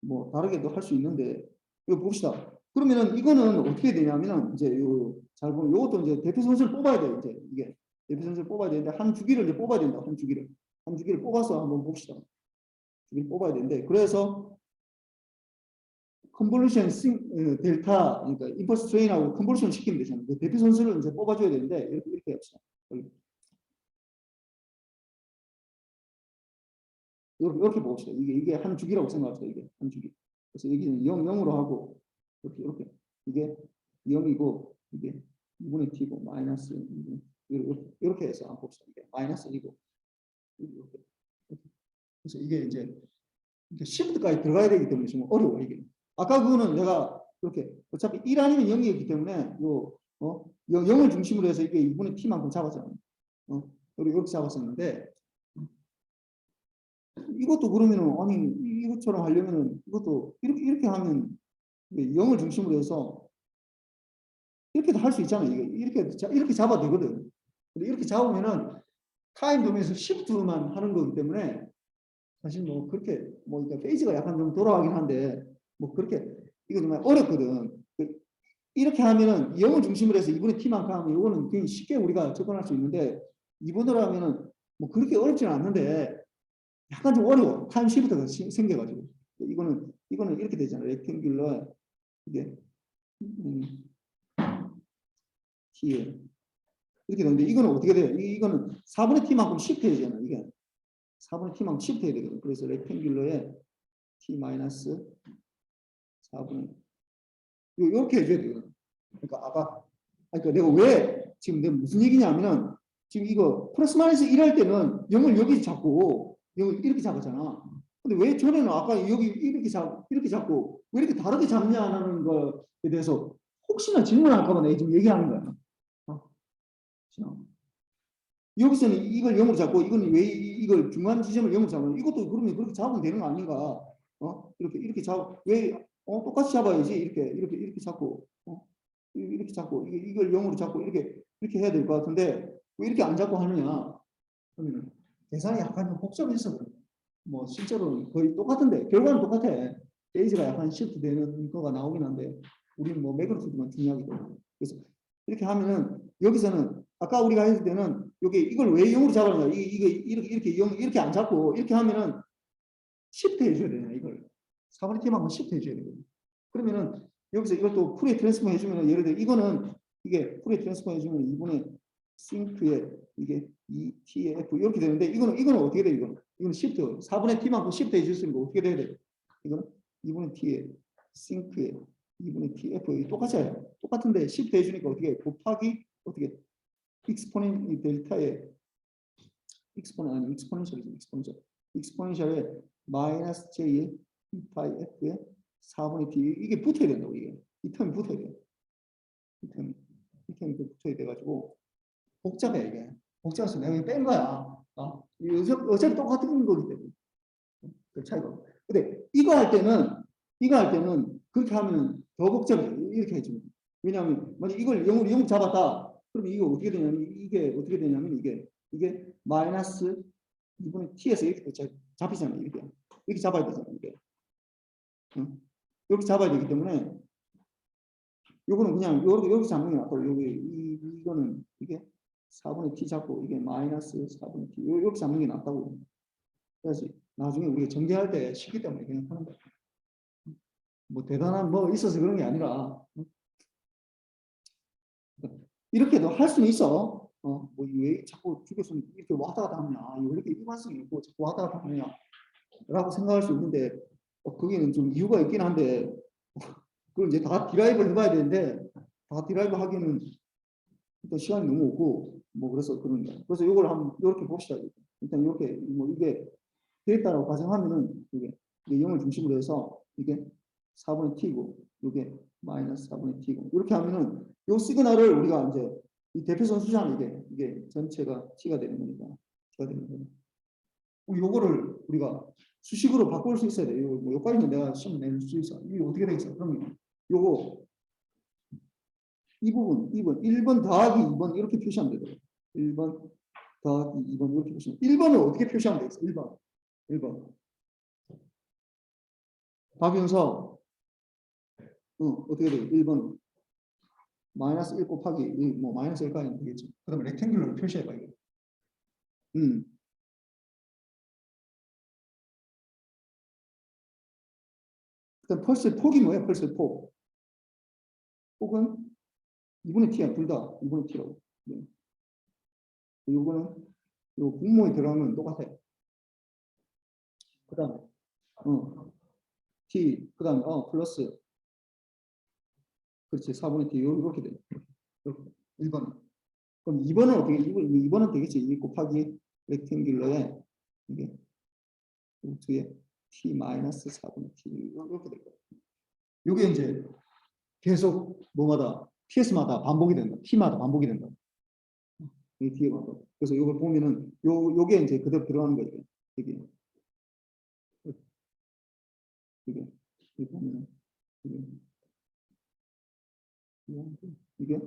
뭐 다르게도 할 수 있는데 이거 봅시다. 그러면은 이거는 어떻게 되냐면은 이제 잘 보면 이것도 이제 대표 선수를 뽑아야 돼. 이제 이게 대표 선수를 뽑아야 되는데 한 주기를 이제 뽑아야 된다. 한 주기를 뽑아서 한번 봅시다. 주기를 뽑아야 되는데 그래서 컨볼루션 델타 그러니까 인버스 트레인하고 컨볼루션 시키면 되잖아요. 그 대표 선수를 이제 뽑아줘야 되는데 이렇게 합시다. 이렇게 봅시다. 이게 한 주기라고 생각합시다. 이게 한 주기. 그래서 여기는 0으로 하고 이렇게 이게 0이고 이게 2분의 t고 마이너스 2분의 이렇게 해서 한번 봅시다. 이게 마이너스 2고 이렇게. 그래서 이게 이제 시프트까지 들어가야 되기 때문에 좀 어려워 이게. 아까 그거는 내가 이렇게 어차피 1 아니면 0이었기 때문에 0을 중심으로 해서 이게 2분의 t만큼 잡았잖아요. 이렇게 잡았었는데 이것도 그러면은 아니 이것처럼 하려면은 이것도 이렇게 하면 0을 중심으로 해서 이렇게도 할 수 있잖아요. 이렇게 잡아도 되거든. 근데 이렇게 잡으면은 타임 도면에서 시프트만 하는 거기 때문에 사실 뭐 그렇게 뭐 그러니까 페이지가 약간 좀 돌아가긴 한데 뭐 그렇게 이거 정말 어렵거든. 이렇게 하면은 0을 중심으로 해서 2분의 t만큼 하면 이거는 그냥 쉽게 우리가 접근할 수 있는데 2분으로 하면은 뭐 그렇게 어렵지는 않는데 약간 좀 어려워. 타임 시프트가 생겨가지고 이거는 이렇게 되잖아요. 렉탱귤러 이게 t 이렇게 되는데 이거는 어떻게 돼요? 이거는 4분의 t만큼 시프트 해야 되잖아요. 이게 4분의 t만큼 시프트 해야 되거든요. 그래서 렉탱귤러에 t 마이너스 4분의 이렇게 해줘야 돼요. 그러니까 그러니까 내가 왜 지금 내가 무슨 얘기냐면은 지금 이거 플러스 마이너스 1 할 때는 0을 여기 잡고 0을 이렇게 잡았잖아. 근데 왜 전에는 아까 여기 이렇게 잡고 왜 이렇게 다르게 잡냐는 거에 대해서 혹시나 질문할까 봐 내가 지금 얘기하는 거야. 자, 여기서는 이걸 0으로 잡고 이건 왜 이걸 중간 지점을 0으로 잡으면 이것도 그러면 그렇게 잡으면 되는 거 아닌가? 이렇게 잡 왜 똑같이 잡아야지 이렇게 잡고 이렇게 잡고 이걸 0으로 잡고 이렇게 해야 될 것 같은데 왜 이렇게 안 잡고 하느냐? 그러면 계산이 약간 좀 복잡해서 뭐 실제로는 거의 똑같은데 결과는 똑같아. 페이지가 약간 시프트 되는 거가 나오긴 한데 우리는 뭐 매그니튜드만 중요하기 때문에 그래서 이렇게 하면은 여기서는 아까 우리가 했을 때는 여기 이걸 왜 0으로 잡았냐 이거 이렇게 안 잡고 이렇게 하면은 시프트 해줘야 되냐 이걸 4분의 t만큼 시프트 해줘야 되거든요. 그러면은 여기서 이걸 또 풀에 트랜스포 해주면 예를 들어 이거는 이게 풀에 트랜스포 해주면 2분의 싱크에 이게 2t의 f 이렇게 되는데 이거는 어떻게 돼 이거는 시프트 4분의 t만큼 시프트 해줄 수 있는 거 어떻게 돼야 돼? 이거는 2분의 t의 싱크에 2분의 tf 똑같은데 시프트 해주니까 어떻게 곱하기 어떻게 익스포넨 델타의 익스포넨셜에 마이너스 j의 2파이 f의 4분의 t 이게 붙어야 된다고 이게 이 텀이 붙어야 돼요. 이 텀이 붙어야 돼가지고 복잡해 이게 복잡해서 내가 이거 뺀 거야. 어차피 똑같은 거기 때문에 그 차이가. 근데 이거 할 때는 그렇게 하면 더 복잡해 이렇게 해주면 왜냐하면 만약 이걸 0으로 잡았다. 그러면 이거 어떻게 되냐면 이게 마이너스 2분의 t에서 이렇게 잡히잖아요. 이렇게 잡아야 되잖아요. 이렇게 잡아야 되기 때문에 요거는 그냥 여기 잡는 게 낫고 이거는 이게 4분의 t 잡고 이게 마이너스 4분의 t 이렇게 잡는 게 낫다고. 그래서 나중에 우리가 전개할 때 쉽기 때문에 그냥 하는 거야. 뭐 대단한 뭐 있어서 그런 게 아니라 이렇게도 할 수는 있어. 뭐 왜 자꾸 죽여서 이렇게 왔다 갔다 하느냐, 왜 이렇게 일관성이 있고 자꾸 왔다 갔다 하느냐라고 생각할 수 있는데 거기는 좀 이유가 있긴 한데 그걸 이제 다 디라이브를 해봐야 되는데 다 디라이브 하기에는 일단 시간이 너무 없고 뭐 그래서 그런 거야. 그래서 이걸 한번 이렇게 봅시다. 일단 이렇게 뭐 이게 데이터라고 가정하면은 이게 0을 중심으로 해서 이게 4분의 t고 이게 마이너스 4분의 t고 이렇게 하면은 이 시그널을 우리가 이제 이 대표선 수잖아 이게 전체가 t가 되는 거니까 t가 되는 거니까 요거를 우리가 수식으로 바꿀 수 있어야 돼. 뭐 여기까지는 내가 시험 낼 수 있어. 이게 어떻게 되겠어? 그러면 요거 이 부분 2번 1번 더하기 2번 이렇게 표시하면 되더라고요. 1번 더하기 2번 이렇게 표시하면 1번을 어떻게 표시하면 되겠어? 1번 박윤서 어떻게 돼요? 1번은 마이너스 1 곱하기 뭐 마이너스 1까지 하면 되겠죠. 그 다음에 렉탱귤러로 표시해봐 이거. 그다음 펄스의 폭이 뭐예요? 펄스의 폭. 폭은 2분의 t야. 둘 다 2분의 t라고. 네. 요거는 요 분모에 들어가면 똑같아요. 그 다음에 t 그 다음에 플러스 그렇지 4분의 t 이렇게 돼요. 이렇게 1번은. 그럼 2번은 어떻게 2번은 되겠지. 2 곱하기 렉탱귤러에 이게 루트에 t 마이너스 4분의 t 이렇게 될 거예요. 이게 이제 계속 뭐마다 ts마다 반복이 된다. t마다 반복이 된다. 이 뒤에 봐봐. 그래서 이걸 보면은 요게 이제 그대로 들어가는 거예요. 이게 보면은 이게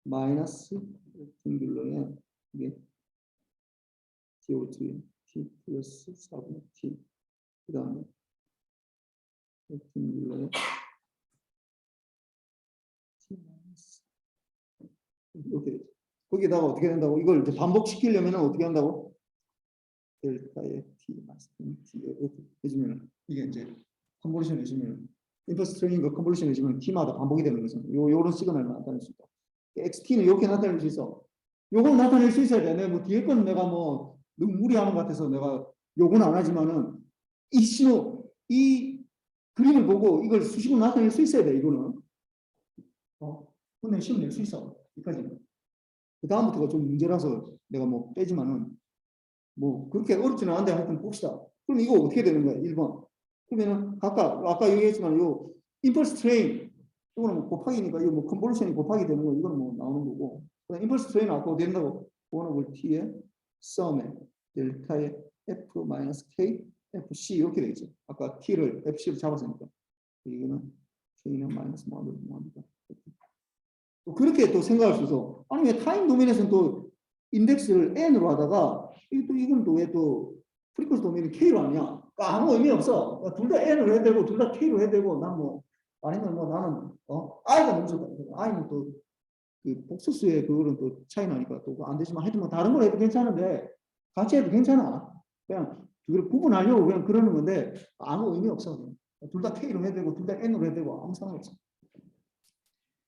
마이너스 렉탱귤러에 이게 t 플러스 4분의 t 그 다음에 렉탱귤러에 t 마이너스 이렇게 거기다가 어떻게 된다고? 이걸 이제 반복시키려면 어떻게 한다고? 델타의 t 마이너스 t 이렇게 해주면 이게 이제 컨볼루션 해주면 인버스 트레이닝과 컨볼루션 해주면 t마다 반복이 되는 거죠. 요런 시그널을 나타낼 수 있다. xt는 이렇게 나타낼 수 있어. 요걸 나타낼 수 있어야 돼. 내가 뭐 뒤에 거는 내가 뭐 너무 무리하는 것 같아서 내가 요건 안 하지만은 이 신호, 이 그림을 보고 이걸 수식으로 나타낼 수 있어야 돼. 이거는. 근데 시험 낼 수 있어. 여기까지는. 그 다음부터가 좀 문제라서 내가 뭐 빼지만은 뭐 그렇게 어렵지는 않은데 하여튼 봅시다. 그럼 이거 어떻게 되는 거야? 1번. 그러면은 아까 얘기했지만 요 임펄스 트레인 이거는 뭐 곱하기니까 이거 뭐 컨볼루션이 곱하기 되는 거 이거는 뭐 나오는 거고 임펄스 트레인 아까 된다고 1 over t의 썸에 델타의 f 마이너스 k fc 이렇게 되겠죠. 아까 t를 fc로 잡았으니까 이거는 k는 마이너스 뭐하니까 또 그렇게 또 생각할 수 있어. 아니 왜 타임 도메인에서는 또 인덱스를 n으로 하다가 이건 또 왜 또 프리퀀시 도메인이 k로 하냐? 아무 의미 없어. 둘 다 n으로 해야 되고 둘 다 k로 해야 되고 난 뭐 아니면 뭐 나는 i가 너무 좋다. i는 또 그 복수수의 그거는 또 차이 나니까 또 안 되지만 하여튼 뭐 다른 걸 해도 괜찮은데 같이 해도 괜찮아. 그냥 그걸 구분하려고 그냥 그러는 건데 아무 의미 없어. 둘 다 K로 해야 되고 둘 다 N으로 해야 되고 아무 상관없어.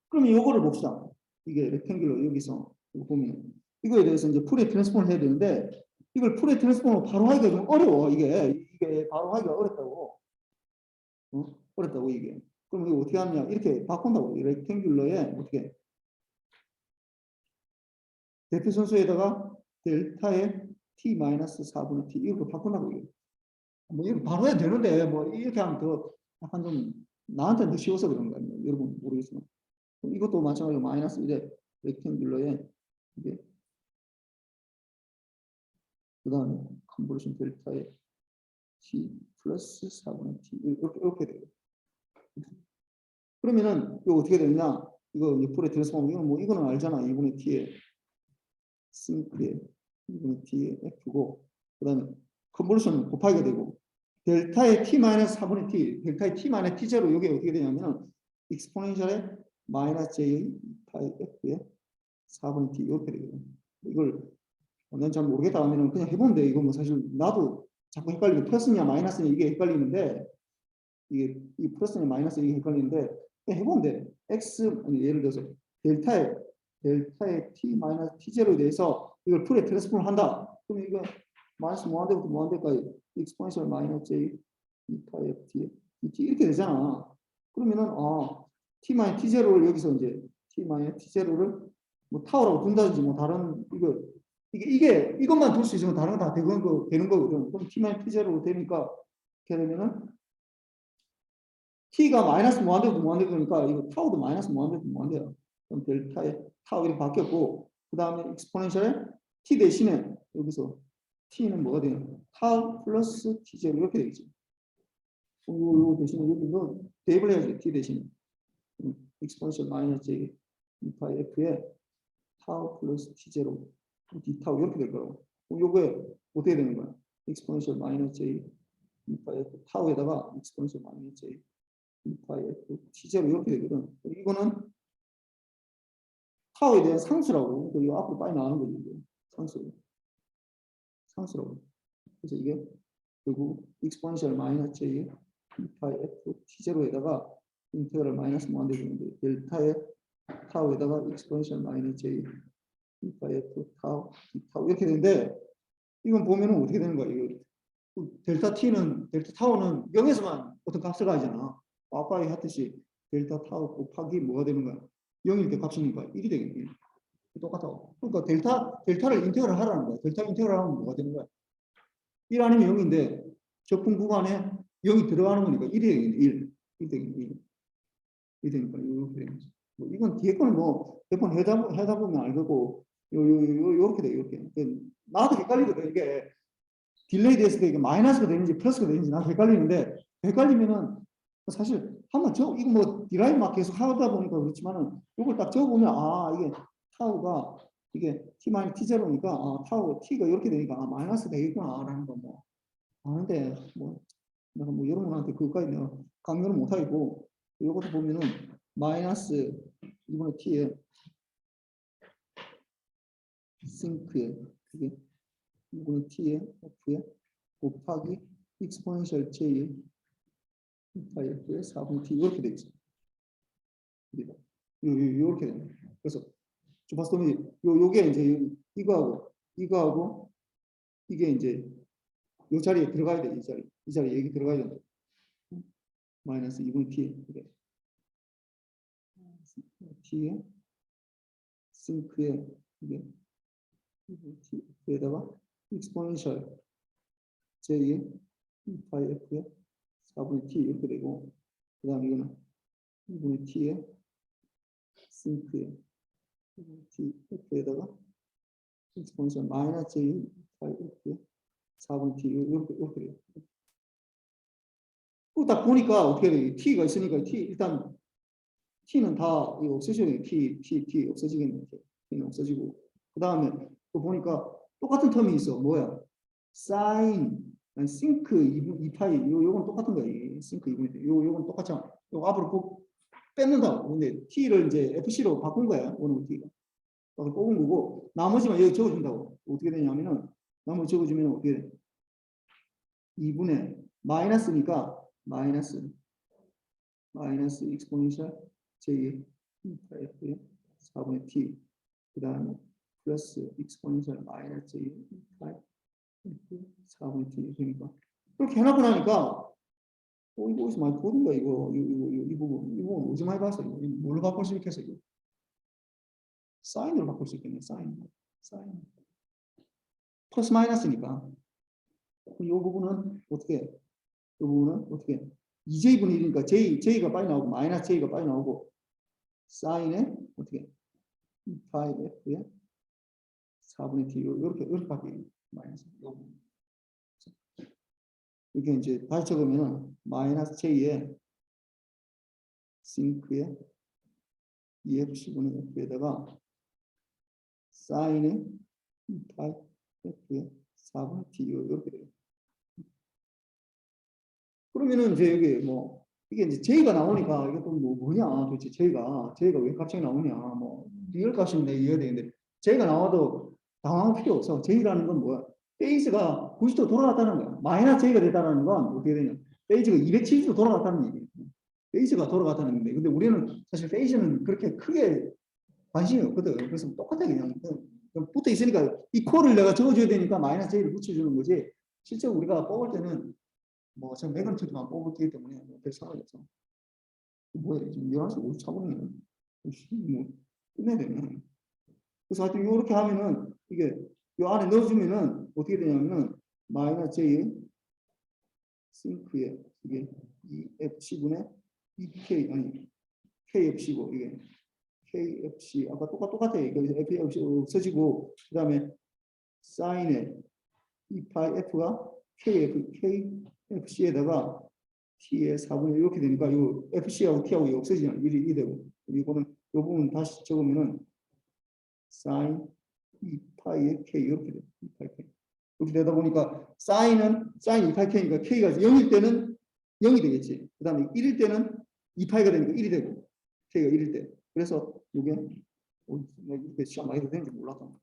그러면 이거를 봅시다. 이게 렉탱귤러 여기서 이거 보면 이거에 대해서 이제 풀의 트랜스폼을 해야 되는데 이걸 풀의 트랜스폼을 바로 하기가 좀 어려워. 이게 바로 하기가 어렵다고. 어렵다고 이게. 그럼 이거 어떻게 하느냐? 이렇게 바꾼다고. 렉탱귤러에 어떻게 대표 선수에다가 델타의 t-4분의 t 이렇게 바꾼다고 이게. 뭐 이거 바로 해도 되는데 뭐 이렇게 하면 더 약간 좀 나한테는 더 쉬워서 그런 거 아니에요. 여러분 모르겠지만 이것도 마찬가지로 마이너스 1의 렉탱귤러에 이게 그 다음에 컨볼루션 델타의 t 플러스 4분의 t 이렇게 돼요. 그러면은 이거 어떻게 되느냐? 이거 풀에 트랜스폼 이거는 알잖아. 2분의 t의 싱크에 2분의 t의 f고 그 다음에 컨볼루션 곱하기가 되고 델타의 t-4분의 t 델타의 t-t0 이게 어떻게 되냐면 익스포넨셜의 마이너스 j 파이 f의 4분의 t 이렇게 되거든. 이걸 난 잘 모르겠다 하면은 그냥 해보면 돼. 이거 뭐 사실 나도 자꾸 헷갈리고 플러스냐 마이너스냐 이게 헷갈리는데 이게 이 플러스냐 마이너스 이게 헷갈리는데 그냥 해보면 돼. x 아니 예를 들어서 델타의 t-t0에 대해서 이걸 풀에 트랜스폼을 한다. 그럼 이거 마이너스 무한대부터 무한대까지 익스포넨셜 마이너스 j 2파이 ft dt 이렇게 되잖아. 그러면은 t-t0를 여기서 이제 t-t0를 뭐 타워라고 둔다든지 뭐 다른 이것만 둘 수 있으면 다른 거 다 되는 거거든. 그럼 t-t0로 되니까 이렇게 되면은 t가 마이너스 무한대부터 무한대니까 이거 타워도 마이너스 무한대부터 무한대야. 그럼 델타의 타워 이렇게 바뀌었고 그 다음에 익스포넨셜에 t 대신에 여기서 t는 뭐가 되냐? 타우 플러스 t0 이렇게 되겠죠. 요 대신에 여기서 대입을 해야지 t 대신에 익스포넨셜 마이너스 j 2파이 f에 타우 플러스 t0 d 타우 이렇게 될 거라고. 요게 어떻게 되는 거야? 익스포넨셜 마이너스 j 2파이 f 타우에다가 익스포넨셜 마이너스 j 2파이 f t0 이렇게 되거든. 이거는 타워에 대한 상수라고. 그리고 앞으로 빨리 나오는 거지. 상수라고. 그래서 이게 결국 익스포넨셜 마이너스 j 2파이 f t0에다가 인테그럴 마이너스 무한대 되는데 델타의 타우에다가 익스포넨셜 마이너스 j 2파이 f 타우 타우 이렇게 되는데 이건 보면은 어떻게 되는 거야? 이거 델타 타우는 0에서만 어떤 값을 가지잖아. 아까 했듯이 델타 타우 곱하기 뭐가 되는 거야? 0이 이렇게 값이니까 1이 되겠네. 똑같다고. 그러니까 델타를 인테그럴 하라는 거야. 델타 인테그럴 하면 뭐가 되는 거야? 1 아니면 0인데 적분 구간에 0이 들어가는 거니까 1이 되겠네. 1 되겠네. 1 되니까 이렇게 되는 거지. 뭐 이건 뒤에 거는 뭐 몇 번 해다 보면 알고 요렇게 돼. 이렇게. 나도 헷갈리거든. 이게 딜레이 됐을 때 이게 마이너스가 되는지 플러스가 되는지 나도 헷갈리는데 헷갈리면은 사실 한번 이거 뭐 디라이브 막 계속 하다 보니까 그렇지만은 이걸 딱 적어보면 이게 타우가 이게 t-t0니까 타우 t가 이렇게 되니까 마이너스 되겠구나라는 거 뭐 아는데 뭐 내가 뭐 여러분한테 그것까지 내가 강요를 못 하겠고 이것도 보면은 마이너스 이번에 t에 싱크에 그게 이번에 t에 f에 곱하기 익스포넨셜 j 파이 f의 4분의 t 이렇게 되겠죠. 이렇게 됩니다. 그래서 주파수도미 요게 이제 이거하고 이게 이제 이 자리에 들어가야 돼. 이 자리에 여기 들어가야 된다. 마이너스 2분의 t 이게 t에 싱크에 이게 2분의 t에다가 익스포넨셜 j의 파이 f의 4분의 t 이렇게 되고 그 다음에 이거는 2분의 t에 싱크에 t f에다가 익스포넨셜 마이너스 j 이렇게 4분의 t 이렇게 딱 보니까 어떻게 돼? t가 있으니까 t 일단 t는 다 이거 없어지겠네. t 없어지겠네. t는 없어지고 그 다음에 또 보니까 똑같은 텀이 있어. 뭐야? sin 싱크 2파이 요건 똑같은 거야. 싱크 2분의 요건 똑같잖아. 요 앞으로 뺏는다고. 근데 t를 이제 fc로 바꾼 거야. 오늘 t가. 뽑은 거고 나머지만 여기 적어준다고. 어떻게 되냐면은 나머지 적어주면 어떻게 돼? 2분의 마이너스니까 마이너스 익스포넨셜 j f 4분의 t 그 다음에 플러스 익스포넨셜 마이너스 j 4분의 t 그러니까 그렇게 해놓고 나니까 이거 어디서 많이 보던 거야 이 부분 어디서 많이 봤어 이거 뭘로 바꿀 수 있겠어 이거 사인으로 바꿀 수 있겠네 사인 플러스 마이너스니까 이 부분은 어떻게 2j분의 1이니까 j가 빨리 나오고 마이너스 j가 빨리 나오고 사인에 어떻게 파이 f에 4분의 t 이렇게 바뀌어요. 마이너스 이게 이제 다시 적으면은 마이너스 j에 싱크에 EFC분의 F에다가 사인에 파이 F에 4분의 t 이렇게 돼요. 그러면은 이제 여기 뭐 이게 이제 j가 나오니까 이게 또 뭐냐 도대체 j가 왜 갑자기 나오냐 뭐 리얼 값이면 내가 이해가 되는데 j가 나와도 당황할 필요 없어. j라는 건 뭐야? 페이스가 90도 돌아갔다는 거야. 마이너스 j가 됐다는 건 어떻게 되냐? 페이스가 270도 돌아갔다는 얘기예요. 페이스가 돌아갔다는 건데 근데 우리는 사실 페이스는 그렇게 크게 관심이 없거든. 그래서 똑같아 그냥 붙어 있으니까 이 코를 내가 적어줘야 되니까 마이너스 j를 붙여주는 거지. 실제 우리가 뽑을 때는 뭐 저 매그니튜드만 뽑았기 때문에 별 상관이 없어. 뭐야 지금 11시 54분이네. 뭐 끝내야 되네. 그래서 하여튼 이렇게 하면은 이게 요 안에 넣어주면은 어떻게 되냐면은 마이너스 j 싱크에 이게 EFC분의 EK 아니 KFC고 이게 KFC 아까 똑같아. 여기서 FFC 없어지고 그 다음에 사인에 E파이 F가 KFC에다가 T의 4분의 이렇게 되니까 이 FC하고 T하고 없어지잖아. 1이 되고 이거는 이 부분 다시 적으면은 사인 2파이의 K 이렇게 돼. 2파이 K. 이렇게 되다 보니까 사인 2파이 K니까 K가 0일 때는 0이 되겠지. 그 다음에 1일 때는 2파이가 되니까 1이 되고 K가 1일 때. 그래서 이게 이렇게 시험 많이 되는지 몰랐던 거야.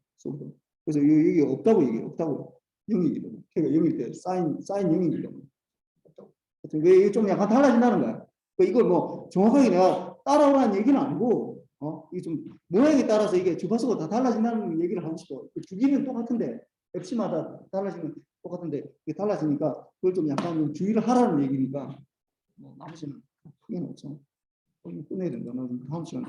그래서 이게 없다고 얘기해. 없다고. 0이기 때문에. K가 0일 때 사인 0이기 때문에. 왜 이게 좀 약간 달라진다는 거야. 이걸 뭐 정확하게 내가 따라오라는 얘기는 아니고 이게 좀 모양에 따라서 이게 주파수가 다 달라진다는 얘기를 하고 싶어. 주기는 똑같은데 FC마다 달라지면 똑같은데 이게 달라지니까 그걸 좀 약간 좀 주의를 하라는 얘기니까 뭐 나머지는 크게는 없어. 끝내야 된다. 나 다음 시간에